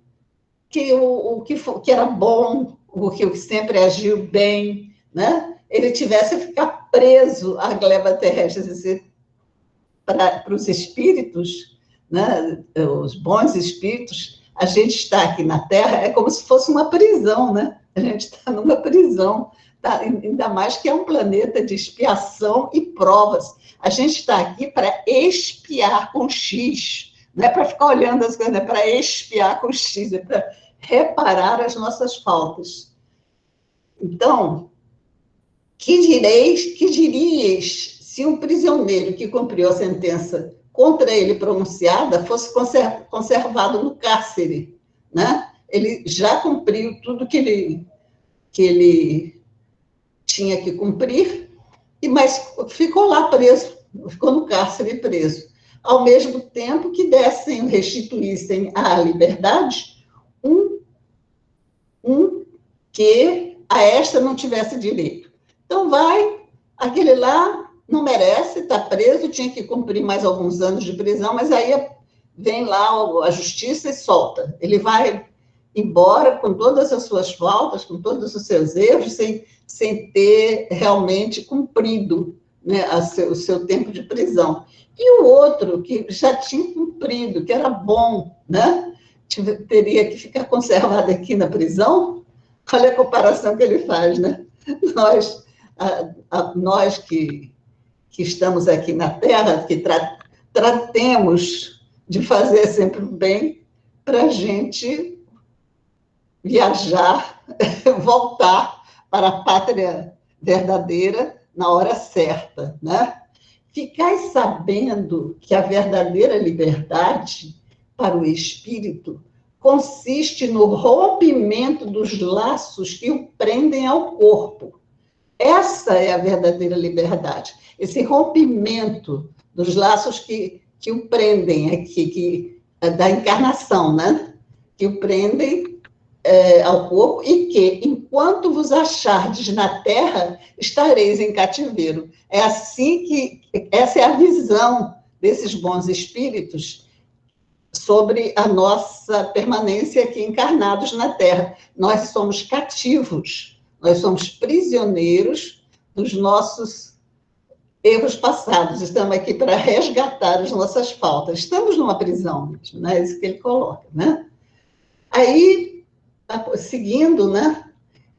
que era bom, o que sempre agiu bem, né? Ele tivesse a ficar preso à gleba terrestre. Para os espíritos, né? Os bons espíritos, a gente está aqui na Terra, é como se fosse uma prisão, né? A gente está numa prisão. Ainda mais que é um planeta de expiação e provas. A gente está aqui para expiar com X, não é para ficar olhando as coisas, é para expiar com X, é para reparar as nossas faltas. Então, que dirias se um prisioneiro que cumpriu a sentença contra ele pronunciada fosse conservado no cárcere, né? Ele já cumpriu tudo que ele tinha que cumprir, mas ficou lá preso, ficou no cárcere preso. Ao mesmo tempo que restituíssem à liberdade que a esta não tivesse direito. Então aquele lá não merece, está preso, tinha que cumprir mais alguns anos de prisão, mas aí vem lá a justiça e solta. Ele vai embora com todas as suas faltas, com todos os seus erros, sem ter realmente cumprido, né, o seu tempo de prisão. E o outro, que já tinha cumprido, que era bom, né, teria que ficar conservado aqui na prisão? Olha a comparação que ele faz, né? Nós que estamos aqui na Terra, que tratemos de fazer sempre o bem para a gente viajar, voltar para a pátria verdadeira na hora certa, né? Ficai sabendo que a verdadeira liberdade para o espírito consiste no rompimento dos laços que o prendem ao corpo. Essa é a verdadeira liberdade. Esse rompimento dos laços que que o prendem aqui, da encarnação, né? Que o prendem ao corpo, e que, enquanto vos achardes na terra, estareis em cativeiro. É assim que, essa é a visão desses bons espíritos sobre a nossa permanência aqui encarnados na terra. Nós somos cativos, nós somos prisioneiros dos nossos erros passados, estamos aqui para resgatar as nossas faltas. Estamos numa prisão mesmo, né? É isso que ele coloca, né? Aí, seguindo, né?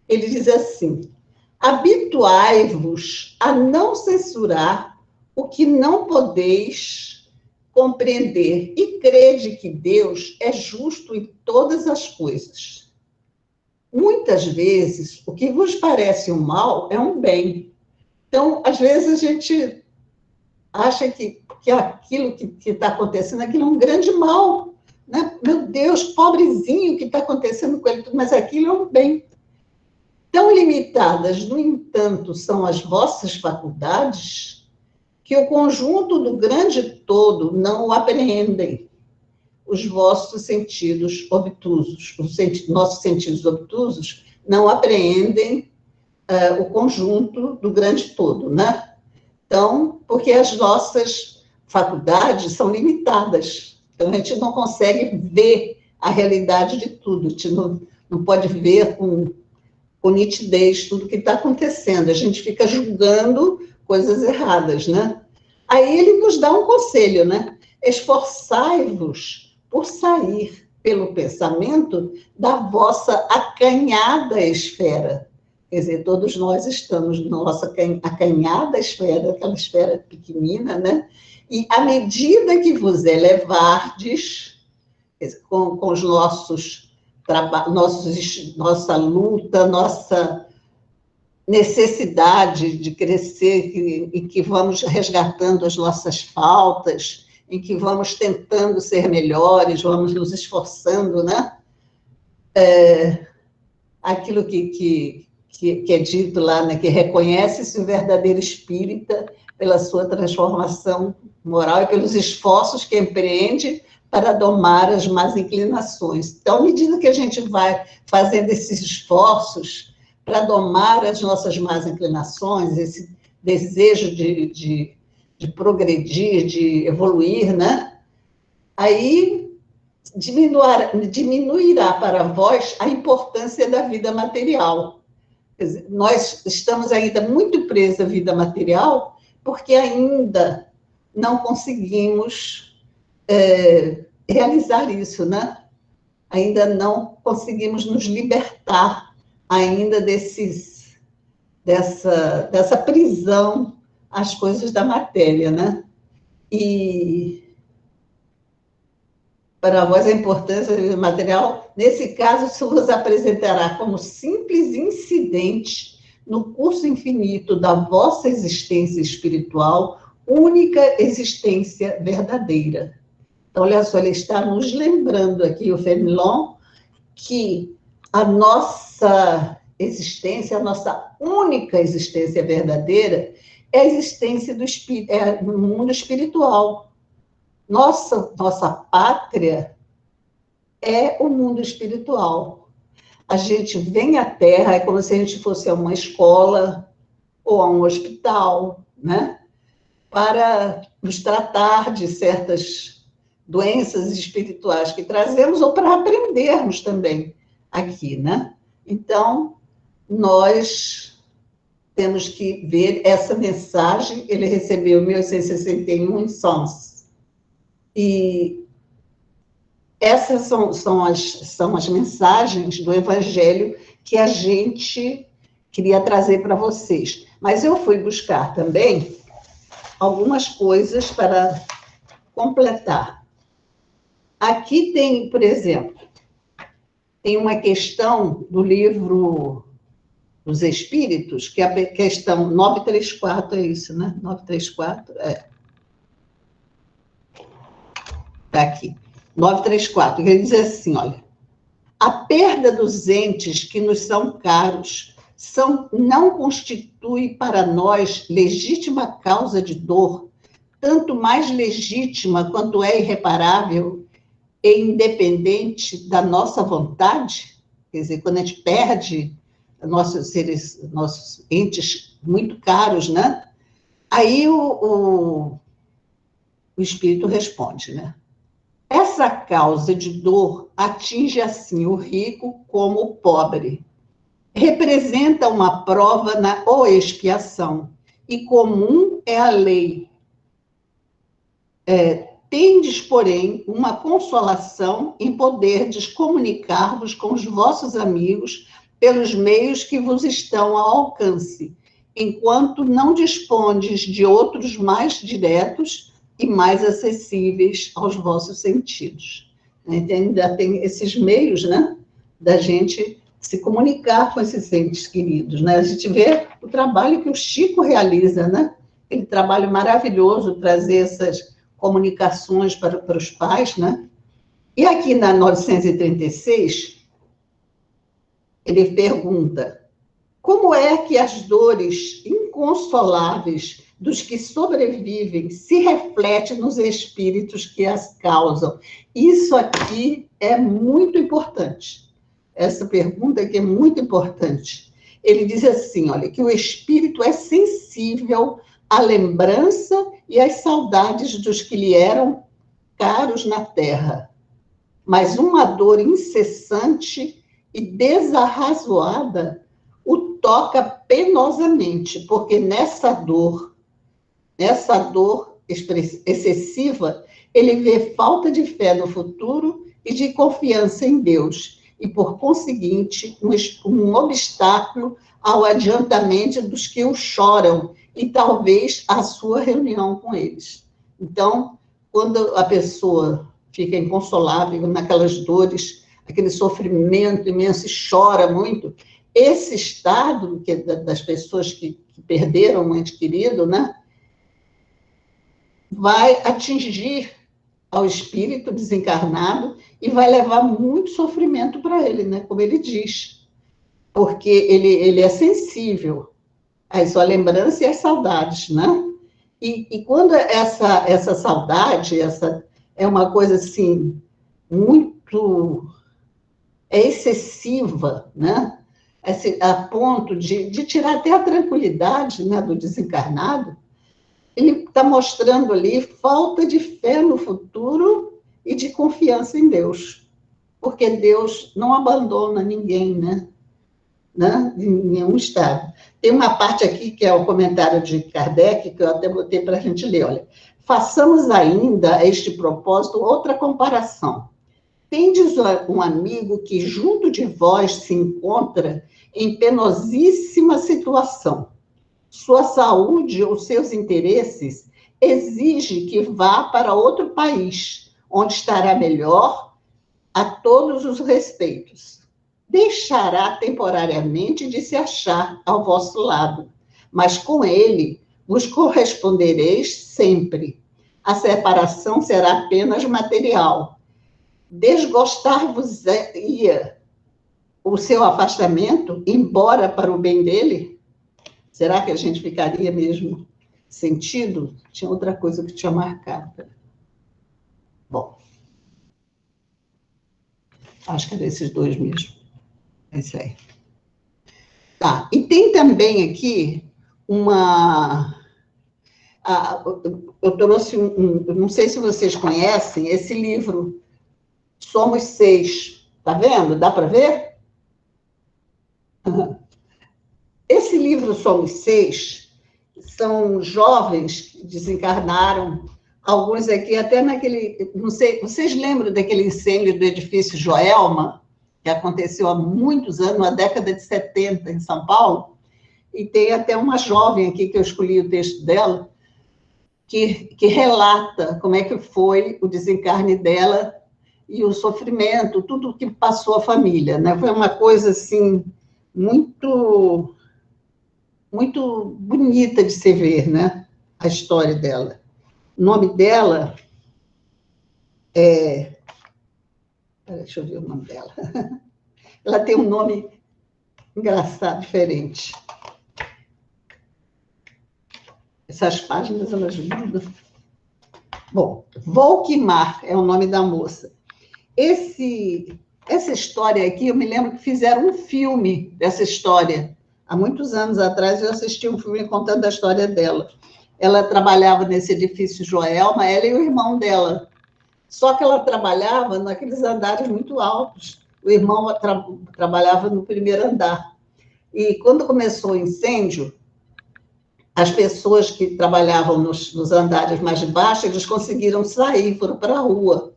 Ele diz assim: habituai-vos a não censurar o que não podeis compreender, e crede que Deus é justo em todas as coisas. Muitas vezes, o que vos parece um mal é um bem. Então, às vezes, a gente acha que aquilo que está acontecendo, aquilo é um grande mal, né? Meu Deus, pobrezinho, o que está acontecendo com ele, mas aquilo é um bem. Tão limitadas, no entanto, são as vossas faculdades, que o conjunto do grande todo não o apreendem. Os vossos sentidos obtusos, nossos sentidos obtusos, não apreendem o conjunto do grande todo, né? Então, porque as nossas faculdades são limitadas, então a gente não consegue ver a realidade de tudo, a gente não pode ver com nitidez tudo que está acontecendo, a gente fica julgando coisas erradas, né? Aí ele nos dá um conselho, né? Esforçai-vos por sair pelo pensamento da vossa acanhada esfera. Quer dizer, todos nós estamos na nossa acanhada esfera, aquela esfera pequenina, né? E à medida que vos elevardes, com os nossa luta, nossa necessidade de crescer, em que vamos resgatando as nossas faltas, em que vamos tentando ser melhores, vamos nos esforçando, né? Aquilo que é dito lá, né? Que reconhece-se o verdadeiro espírita pela sua transformação moral e pelos esforços que empreende para domar as más inclinações. Então, à medida que a gente vai fazendo esses esforços para domar as nossas más inclinações, esse desejo de progredir, de evoluir, né? Aí diminuirá para vós a importância da vida material. Quer dizer, nós estamos ainda muito presos à vida material porque ainda não conseguimos realizar isso, né? Ainda não conseguimos nos libertar ainda dessa prisão às coisas da matéria, né? E para vós a importância da vida material, nesse caso, se vos apresentará como simples incidente no curso infinito da vossa existência espiritual, única existência verdadeira. Então, olha só, ele está nos lembrando aqui, o Fénelon, que a nossa existência, a nossa única existência verdadeira, é a existência do espírito, é no mundo espiritual. Nossa pátria é o mundo espiritual. A gente vem à Terra, é como se a gente fosse a uma escola ou a um hospital, né? Para nos tratar de certas doenças espirituais que trazemos, ou para aprendermos também aqui, né? Então, nós temos que ver essa mensagem. Ele recebeu em 1861 em Sons. E essas são as mensagens do Evangelho que a gente queria trazer para vocês. Mas eu fui buscar também algumas coisas para completar. Aqui tem, por exemplo, tem uma questão do livro dos Espíritos, que é a questão 934, é isso, né? 934, Está aqui. 934, ele diz assim, olha, a perda dos entes que nos são caros não constitui para nós legítima causa de dor, tanto mais legítima quanto é irreparável e independente da nossa vontade. Quer dizer, quando a gente perde nossos seres, nossos entes muito caros, né? Aí o Espírito responde, né? Essa causa de dor atinge assim o rico como o pobre. Representa uma prova ou expiação, e comum é a lei. Tendes, porém, uma consolação em poderdes comunicar-vos com os vossos amigos pelos meios que vos estão ao alcance, enquanto não dispondes de outros mais diretos e mais acessíveis aos vossos sentidos. Ainda tem esses meios, né, da gente se comunicar com esses entes queridos, né? A gente vê o trabalho que o Chico realiza, né? Aquele trabalho maravilhoso, trazer essas comunicações para os pais, né? E aqui na 936, ele pergunta: como é que as dores inconsoláveis dos que sobrevivem se refletem nos espíritos que as causam? Isso aqui é muito importante. Essa pergunta aqui é muito importante. Ele diz assim, olha, que o espírito é sensível à lembrança e às saudades dos que lhe eram caros na terra, mas uma dor incessante e desarrazoada o toca penosamente, porque nessa dor excessiva, ele vê falta de fé no futuro e de confiança em Deus, e, por conseguinte, um obstáculo ao adiantamento dos que o choram e talvez à sua reunião com eles. Então, quando a pessoa fica inconsolável naquelas dores, aquele sofrimento imenso e chora muito, esse estado das pessoas que perderam um ente querido, né, vai atingir ao espírito desencarnado e vai levar muito sofrimento para ele, né, como ele diz, porque ele é sensível à sua lembrança e às saudades, né? E quando essa saudade, é uma coisa assim, muito excessiva, né? A ponto de tirar até a tranquilidade, né, do desencarnado, ele está mostrando ali falta de fé no futuro e de confiança em Deus, porque Deus não abandona ninguém, né? Em nenhum estado. Tem uma parte aqui que é o comentário de Kardec, que eu até botei para a gente ler, olha. Façamos ainda a este propósito outra comparação. Tendes um amigo que junto de vós se encontra em penosíssima situação. Sua saúde ou seus interesses exige que vá para outro país, onde estará melhor a todos os respeitos. Deixará temporariamente de se achar ao vosso lado, mas com ele vos correspondereis sempre. A separação será apenas material. Desgostar-vos-ia o seu afastamento, embora para o bem dele? Será que a gente ficaria mesmo sentido? Tinha outra coisa que tinha marcado. Bom, acho que era esses dois mesmo. É isso aí. Tá, e tem também aqui eu trouxe não sei se vocês conhecem, esse livro, Somos Seis. Tá vendo? Dá para ver? Esse livro, Somos Seis, são jovens que desencarnaram, alguns aqui até naquele, não sei, vocês lembram daquele incêndio do edifício Joelma, que aconteceu há muitos anos, na década de 70, em São Paulo? E tem até uma jovem aqui, que eu escolhi o texto dela, que relata como é que foi o desencarne dela e o sofrimento, tudo o que passou a família, né? Foi uma coisa, assim, muito, muito bonita de se ver, né? A história dela. O nome dela é... Deixa eu ver o nome dela. Ela tem um nome engraçado, diferente. Essas páginas, elas mudam. Bom, Volkmar é o nome da moça. Essa história aqui, eu me lembro que fizeram um filme dessa história. Há muitos anos atrás, eu assisti um filme contando a história dela. Ela trabalhava nesse edifício Joelma, ela e o irmão dela. Só que ela trabalhava naqueles andares muito altos. O irmão trabalhava no primeiro andar. E quando começou o incêndio, as pessoas que trabalhavam nos andares mais baixos, eles conseguiram sair, foram para a rua.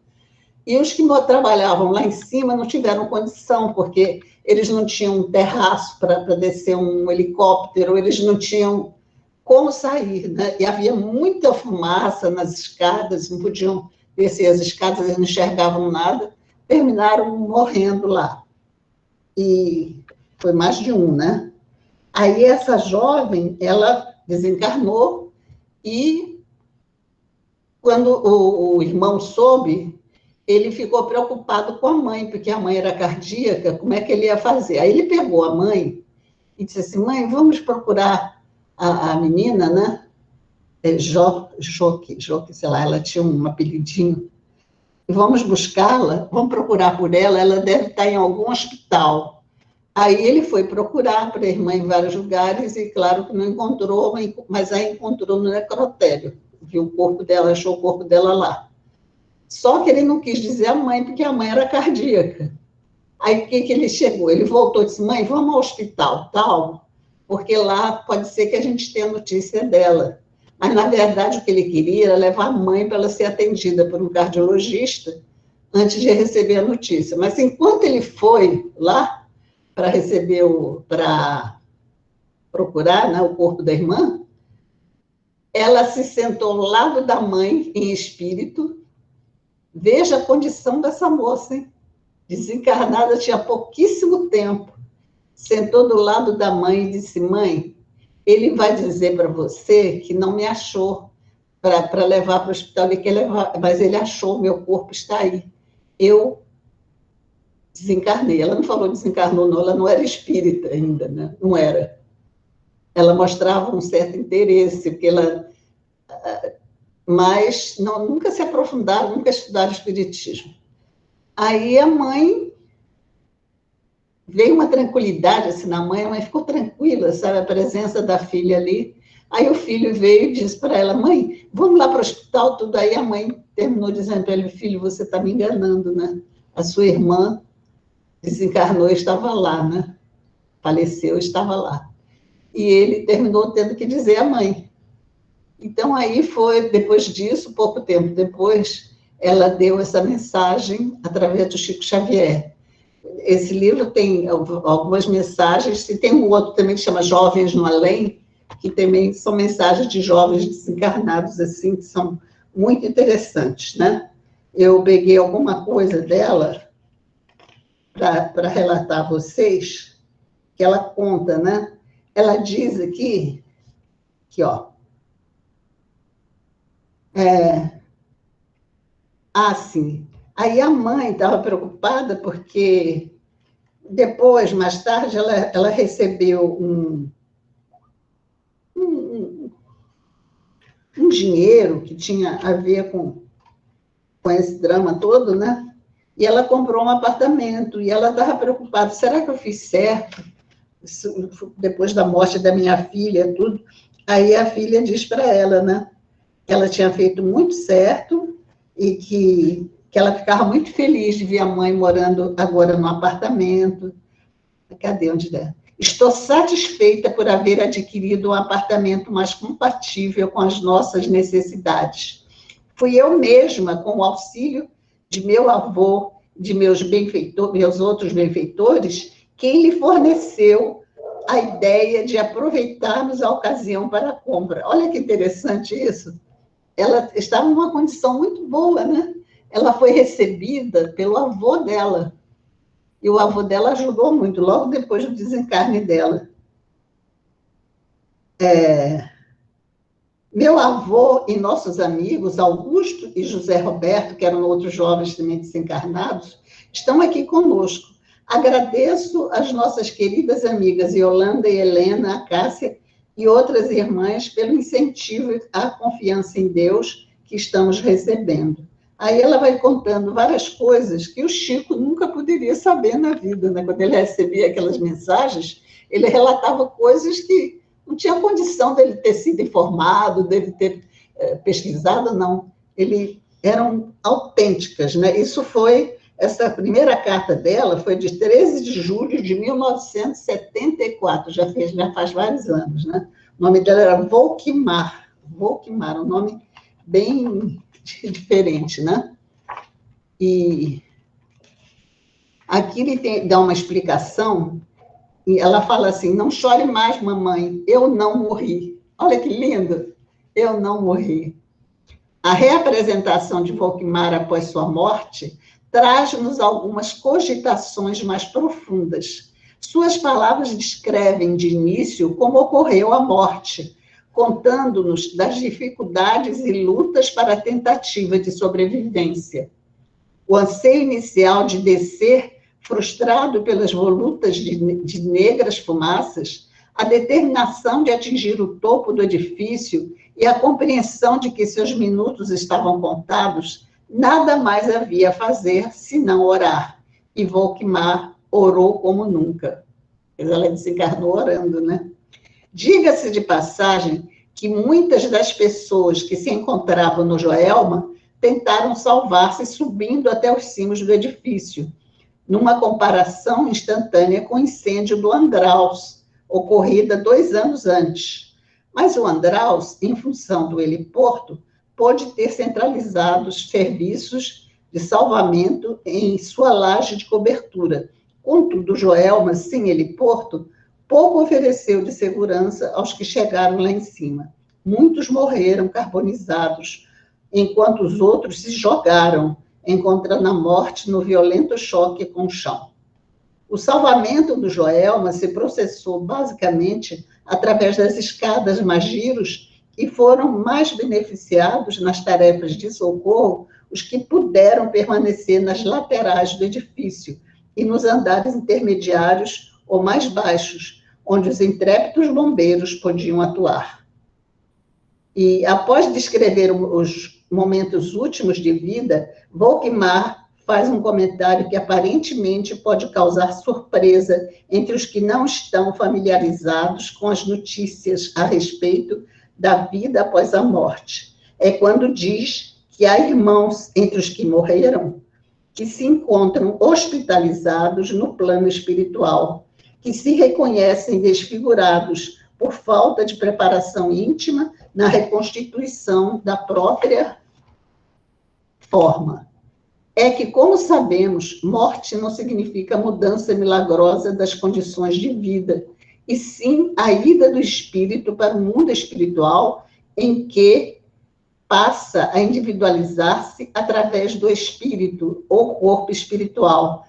E os que trabalhavam lá em cima não tiveram condição, porque eles não tinham um terraço para descer um helicóptero, eles não tinham como sair, né? E havia muita fumaça nas escadas, não podiam descer as escadas, eles não enxergavam nada, terminaram morrendo lá. E foi mais de um, né? Aí essa jovem, ela desencarnou e quando o irmão soube, ele ficou preocupado com a mãe, porque a mãe era cardíaca, como é que ele ia fazer? Aí ele pegou a mãe e disse assim, mãe, vamos procurar a menina, né? Joque, sei lá, ela tinha um apelidinho. Vamos buscá-la, vamos procurar por ela deve estar em algum hospital. Aí ele foi procurar para a irmã em vários lugares e, claro, que não encontrou, mas a encontrou no necrotério. Viu o corpo dela, achou o corpo dela lá. Só que ele não quis dizer à mãe, porque a mãe era cardíaca. Aí, o que ele chegou? Ele voltou e disse, mãe, vamos ao hospital, tal, porque lá pode ser que a gente tenha notícia dela. Mas, na verdade, o que ele queria era levar a mãe para ela ser atendida por um cardiologista antes de receber a notícia. Mas, enquanto ele foi lá para receber, para procurar, né, o corpo da irmã, ela se sentou ao lado da mãe, em espírito. Veja a condição dessa moça, hein? Desencarnada tinha pouquíssimo tempo. Sentou do lado da mãe e disse, mãe, ele vai dizer para você que não me achou para levar para o hospital, ele quer levar, mas ele achou, meu corpo está aí. Eu desencarnei. Ela não falou desencarnou, não, ela não era espírita ainda, né? Não era. Ela mostrava um certo interesse, porque ela... Mas nunca se aprofundaram, nunca estudaram espiritismo. Aí a mãe... Veio uma tranquilidade assim na mãe, a mãe ficou tranquila, sabe, a presença da filha ali. Aí o filho veio e disse para ela, mãe, vamos lá para o hospital, tudo. Aí a mãe terminou dizendo para ele, filho, você está me enganando, né? A sua irmã desencarnou e estava lá, né? Faleceu, estava lá. E ele terminou tendo que dizer à mãe. Então, aí foi, depois disso, pouco tempo depois, ela deu essa mensagem através do Chico Xavier. Esse livro tem algumas mensagens, e tem um outro também que chama Jovens no Além, que também são mensagens de jovens desencarnados, assim, que são muito interessantes, né? Eu peguei alguma coisa dela para relatar a vocês, que ela conta, né? Ela diz aqui, ó, sim. Aí a mãe estava preocupada porque depois, mais tarde, ela recebeu um dinheiro que tinha a ver com esse drama todo, né? E ela comprou um apartamento e ela estava preocupada, será que eu fiz certo? Depois da morte da minha filha, tudo. Aí a filha diz para ela, né? Que ela tinha feito muito certo e que ela ficava muito feliz de ver a mãe morando agora no apartamento. Cadê onde é? Estou satisfeita por haver adquirido um apartamento mais compatível com as nossas necessidades. Fui eu mesma, com o auxílio de meu avô, de meus outros benfeitores, quem lhe forneceu a ideia de aproveitarmos a ocasião para a compra. Olha que interessante isso. Ela estava numa condição muito boa, né? Ela foi recebida pelo avô dela. E o avô dela ajudou muito, logo depois do desencarne dela. Meu avô e nossos amigos, Augusto e José Roberto, que eram outros jovens também desencarnados, estão aqui conosco. Agradeço às nossas queridas amigas Yolanda e Helena, a Cássia e outras irmãs pelo incentivo à confiança em Deus que estamos recebendo. Aí ela vai contando várias coisas que o Chico nunca poderia saber na vida, né? Quando ele recebia aquelas mensagens, ele relatava coisas que não tinha condição dele ter sido informado, dele ter pesquisado, não. Eram autênticas, né? Essa primeira carta dela foi de 13 de julho de 1974, já faz vários anos, né? O nome dela era Volkmar, um nome bem diferente, né? E aqui ele dá uma explicação, e ela fala assim: não chore mais, mamãe, eu não morri. Olha que lindo, eu não morri. A reapresentação de Volkmar após sua morte traz-nos algumas cogitações mais profundas. Suas palavras descrevem de início como ocorreu a morte, contando-nos das dificuldades e lutas para a tentativa de sobrevivência. O anseio inicial de descer, frustrado pelas volutas de negras fumaças, a determinação de atingir o topo do edifício e a compreensão de que seus minutos estavam contados, nada mais havia a fazer senão orar. E Volkmar orou como nunca. Ela desencarnou orando, né? Diga-se de passagem que muitas das pessoas que se encontravam no Joelma tentaram salvar-se subindo até os cimos do edifício, numa comparação instantânea com o incêndio do Andraus, ocorrida 2 anos antes. Mas o Andraus, em função do heliporto, pôde ter centralizado os serviços de salvamento em sua laje de cobertura. Contudo, Joelma, sem heliporto, pouco ofereceu de segurança aos que chegaram lá em cima. Muitos morreram carbonizados, enquanto os outros se jogaram, encontrando a morte no violento choque com o chão. O salvamento do Joelma se processou basicamente através das escadas Magiros, e foram mais beneficiados nas tarefas de socorro os que puderam permanecer nas laterais do edifício e nos andares intermediários ou mais baixos, onde os intrépidos bombeiros podiam atuar. E, após descrever os momentos últimos de vida, Volkmar faz um comentário que aparentemente pode causar surpresa entre os que não estão familiarizados com as notícias a respeito da vida após a morte. É quando diz que há irmãos entre os que morreram que se encontram hospitalizados no plano espiritual, que se reconhecem desfigurados por falta de preparação íntima na reconstituição da própria forma. É que, como sabemos, morte não significa mudança milagrosa das condições de vida, e sim a ida do espírito para o mundo espiritual, em que passa a individualizar-se através do espírito, ou corpo espiritual,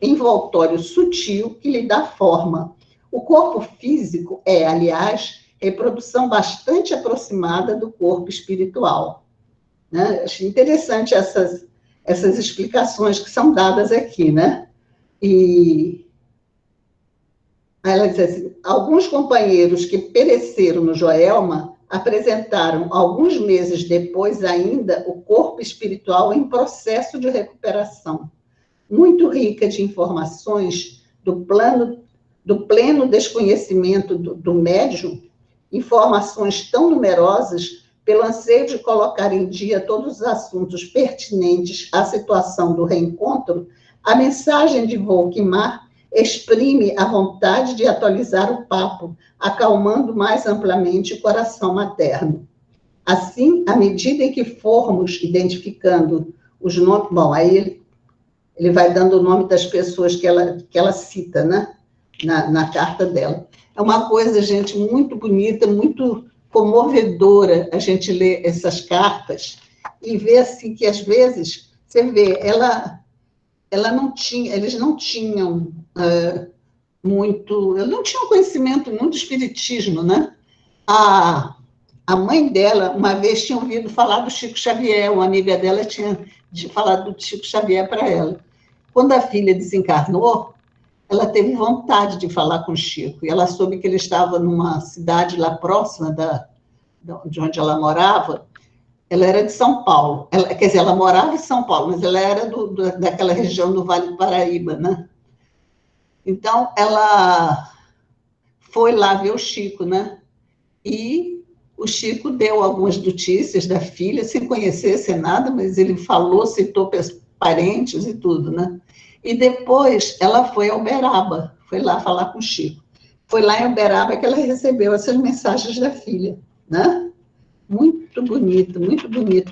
envoltório sutil que lhe dá forma. O corpo físico é, aliás, reprodução bastante aproximada do corpo espiritual. Né? Acho interessante essas explicações que são dadas aqui, né? E aí ela diz assim: alguns companheiros que pereceram no Joelma apresentaram, alguns meses depois ainda, o corpo espiritual em processo de recuperação, muito rica de informações do pleno desconhecimento do médium, informações tão numerosas pelo anseio de colocar em dia todos os assuntos pertinentes à situação do reencontro. A mensagem de Volkmar exprime a vontade de atualizar o papo, acalmando mais amplamente o coração materno. Assim, à medida em que formos identificando os nomes... Bom, aí ele vai dando o nome das pessoas que ela cita, né? Na carta dela. É uma coisa, gente, muito bonita, muito comovedora a gente ler essas cartas e ver assim que, às vezes, você vê, eles não tinham eles não tinham conhecimento muito do espiritismo, né? A mãe dela, uma vez, tinha ouvido falar do Chico Xavier, uma amiga dela tinha falado do Chico Xavier para ela. Quando a filha desencarnou, ela teve vontade de falar com o Chico, e ela soube que ele estava numa cidade lá próxima de onde ela morava, ela era de São Paulo. Quer dizer, ela morava em São Paulo, mas ela era daquela região do Vale do Paraíba, né? Então, ela foi lá ver o Chico, né? E o Chico deu algumas notícias da filha, sem conhecer, sem nada, mas ele falou, citou parentes e tudo, né? E depois ela foi a Uberaba, foi lá falar com o Chico. Foi lá em Uberaba que ela recebeu essas mensagens da filha, né? Muito bonito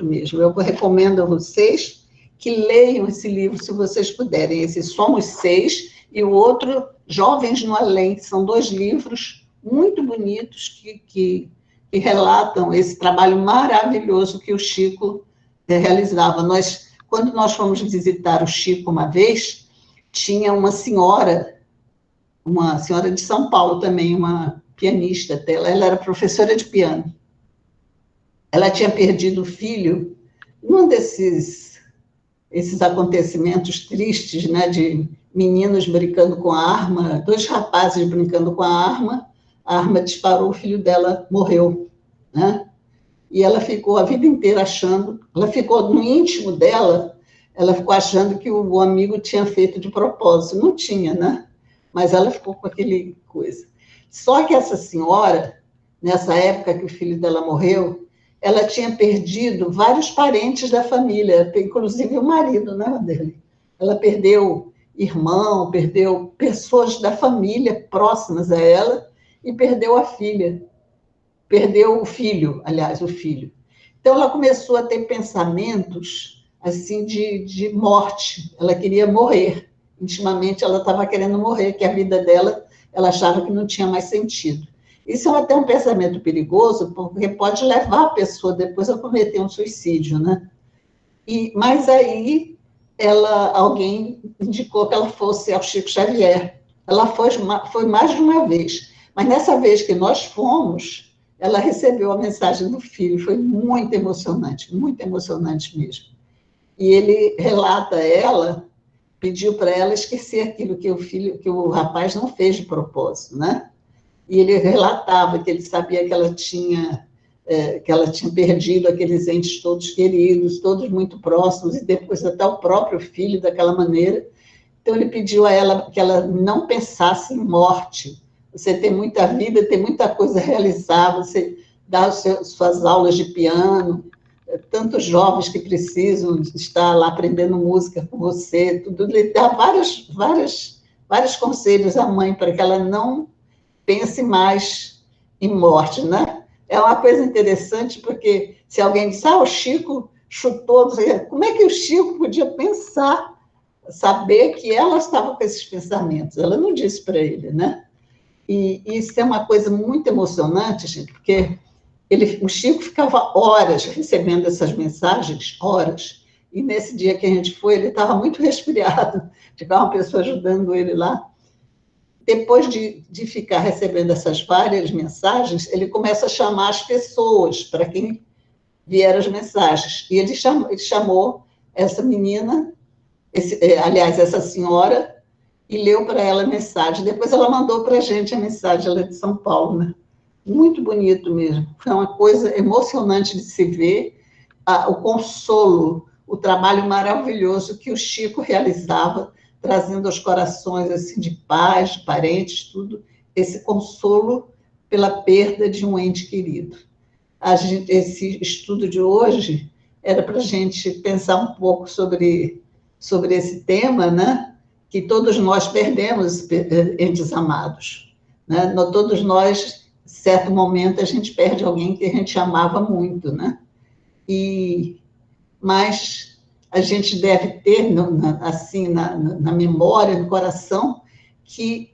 mesmo. Eu recomendo a vocês que leiam esse livro, se vocês puderem. Esse Somos Seis e o outro, Jovens no Além. São 2 livros muito bonitos que relatam esse trabalho maravilhoso que o Chico realizava. Quando nós fomos visitar o Chico uma vez, tinha uma senhora de São Paulo também, uma pianista até, ela era professora de piano. Ela tinha perdido o filho num esses acontecimentos tristes, né, de meninos brincando com a arma, 2 rapazes brincando com a arma disparou, o filho dela morreu, né? E ela ficou a vida inteira achando, ela ficou no íntimo dela, ela ficou achando que o amigo tinha feito de propósito. Não tinha, né? Mas ela ficou com aquele coisa. Só que essa senhora, nessa época que o filho dela morreu, ela tinha perdido vários parentes da família, inclusive o marido, né, dele. Ela perdeu irmão, perdeu pessoas da família próximas a ela e perdeu a filha. Perdeu o filho, aliás, o filho. Então, ela começou a ter pensamentos, assim, de morte. Ela queria morrer. Intimamente, ela estava querendo morrer, que a vida dela, ela achava que não tinha mais sentido. Isso é até um pensamento perigoso, porque pode levar a pessoa depois a cometer um suicídio, né? Mas aí, alguém indicou que ela fosse ao Chico Xavier. Ela foi mais de uma vez. Mas nessa vez que nós fomos, ela recebeu a mensagem do filho, foi muito emocionante mesmo. E ele relata pediu para ela esquecer aquilo que o rapaz não fez de propósito, né? E ele relatava que ele sabia que ela tinha perdido aqueles entes todos queridos, todos muito próximos, e depois até o próprio filho daquela maneira. Então ele pediu a ela que ela não pensasse em morte. Você tem muita vida, tem muita coisa a realizar, você dá suas aulas de piano, tantos jovens que precisam estar lá aprendendo música com você, tudo. Ele dá vários conselhos à mãe para que ela não pense mais em morte, né? É uma coisa interessante, porque se alguém diz, o Chico chutou, como é que o Chico podia pensar, saber que ela estava com esses pensamentos? Ela não disse para ele, né? E isso é uma coisa muito emocionante, gente, porque o Chico ficava horas recebendo essas mensagens, horas, e nesse dia que a gente foi, ele estava muito resfriado, ficava uma pessoa ajudando ele lá. Depois de ficar recebendo essas várias mensagens, ele começa a chamar as pessoas para quem vieram as mensagens, e ele chamou essa menina, essa senhora, e leu para ela a mensagem. Depois ela mandou para a gente a mensagem, ela é de São Paulo, né? Muito bonito mesmo. Foi uma coisa emocionante de se ver, o consolo, o trabalho maravilhoso que o Chico realizava, trazendo aos corações assim, de pais, de parentes, tudo, esse consolo pela perda de um ente querido. Esse estudo de hoje era para a gente pensar um pouco sobre esse tema, né? Que todos nós perdemos entes amados, né? Todos nós, em certo momento, a gente perde alguém que a gente amava muito, né? Mas a gente deve ter, assim, na memória, no coração, que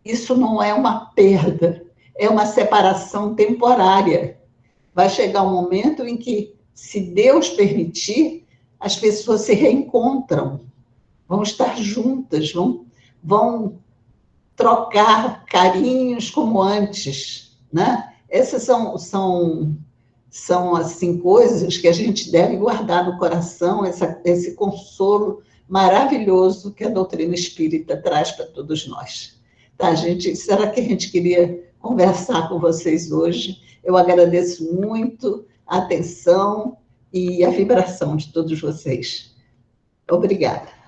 isso não é uma perda, é uma separação temporária. Vai chegar um momento em que, se Deus permitir, as pessoas se reencontram, vão estar juntas, vão trocar carinhos como antes, né? Essas são assim, coisas que a gente deve guardar no coração, esse consolo maravilhoso que a doutrina espírita traz para todos nós. Tá, gente? Será que a gente queria conversar com vocês hoje? Eu agradeço muito a atenção e a vibração de todos vocês. Obrigada.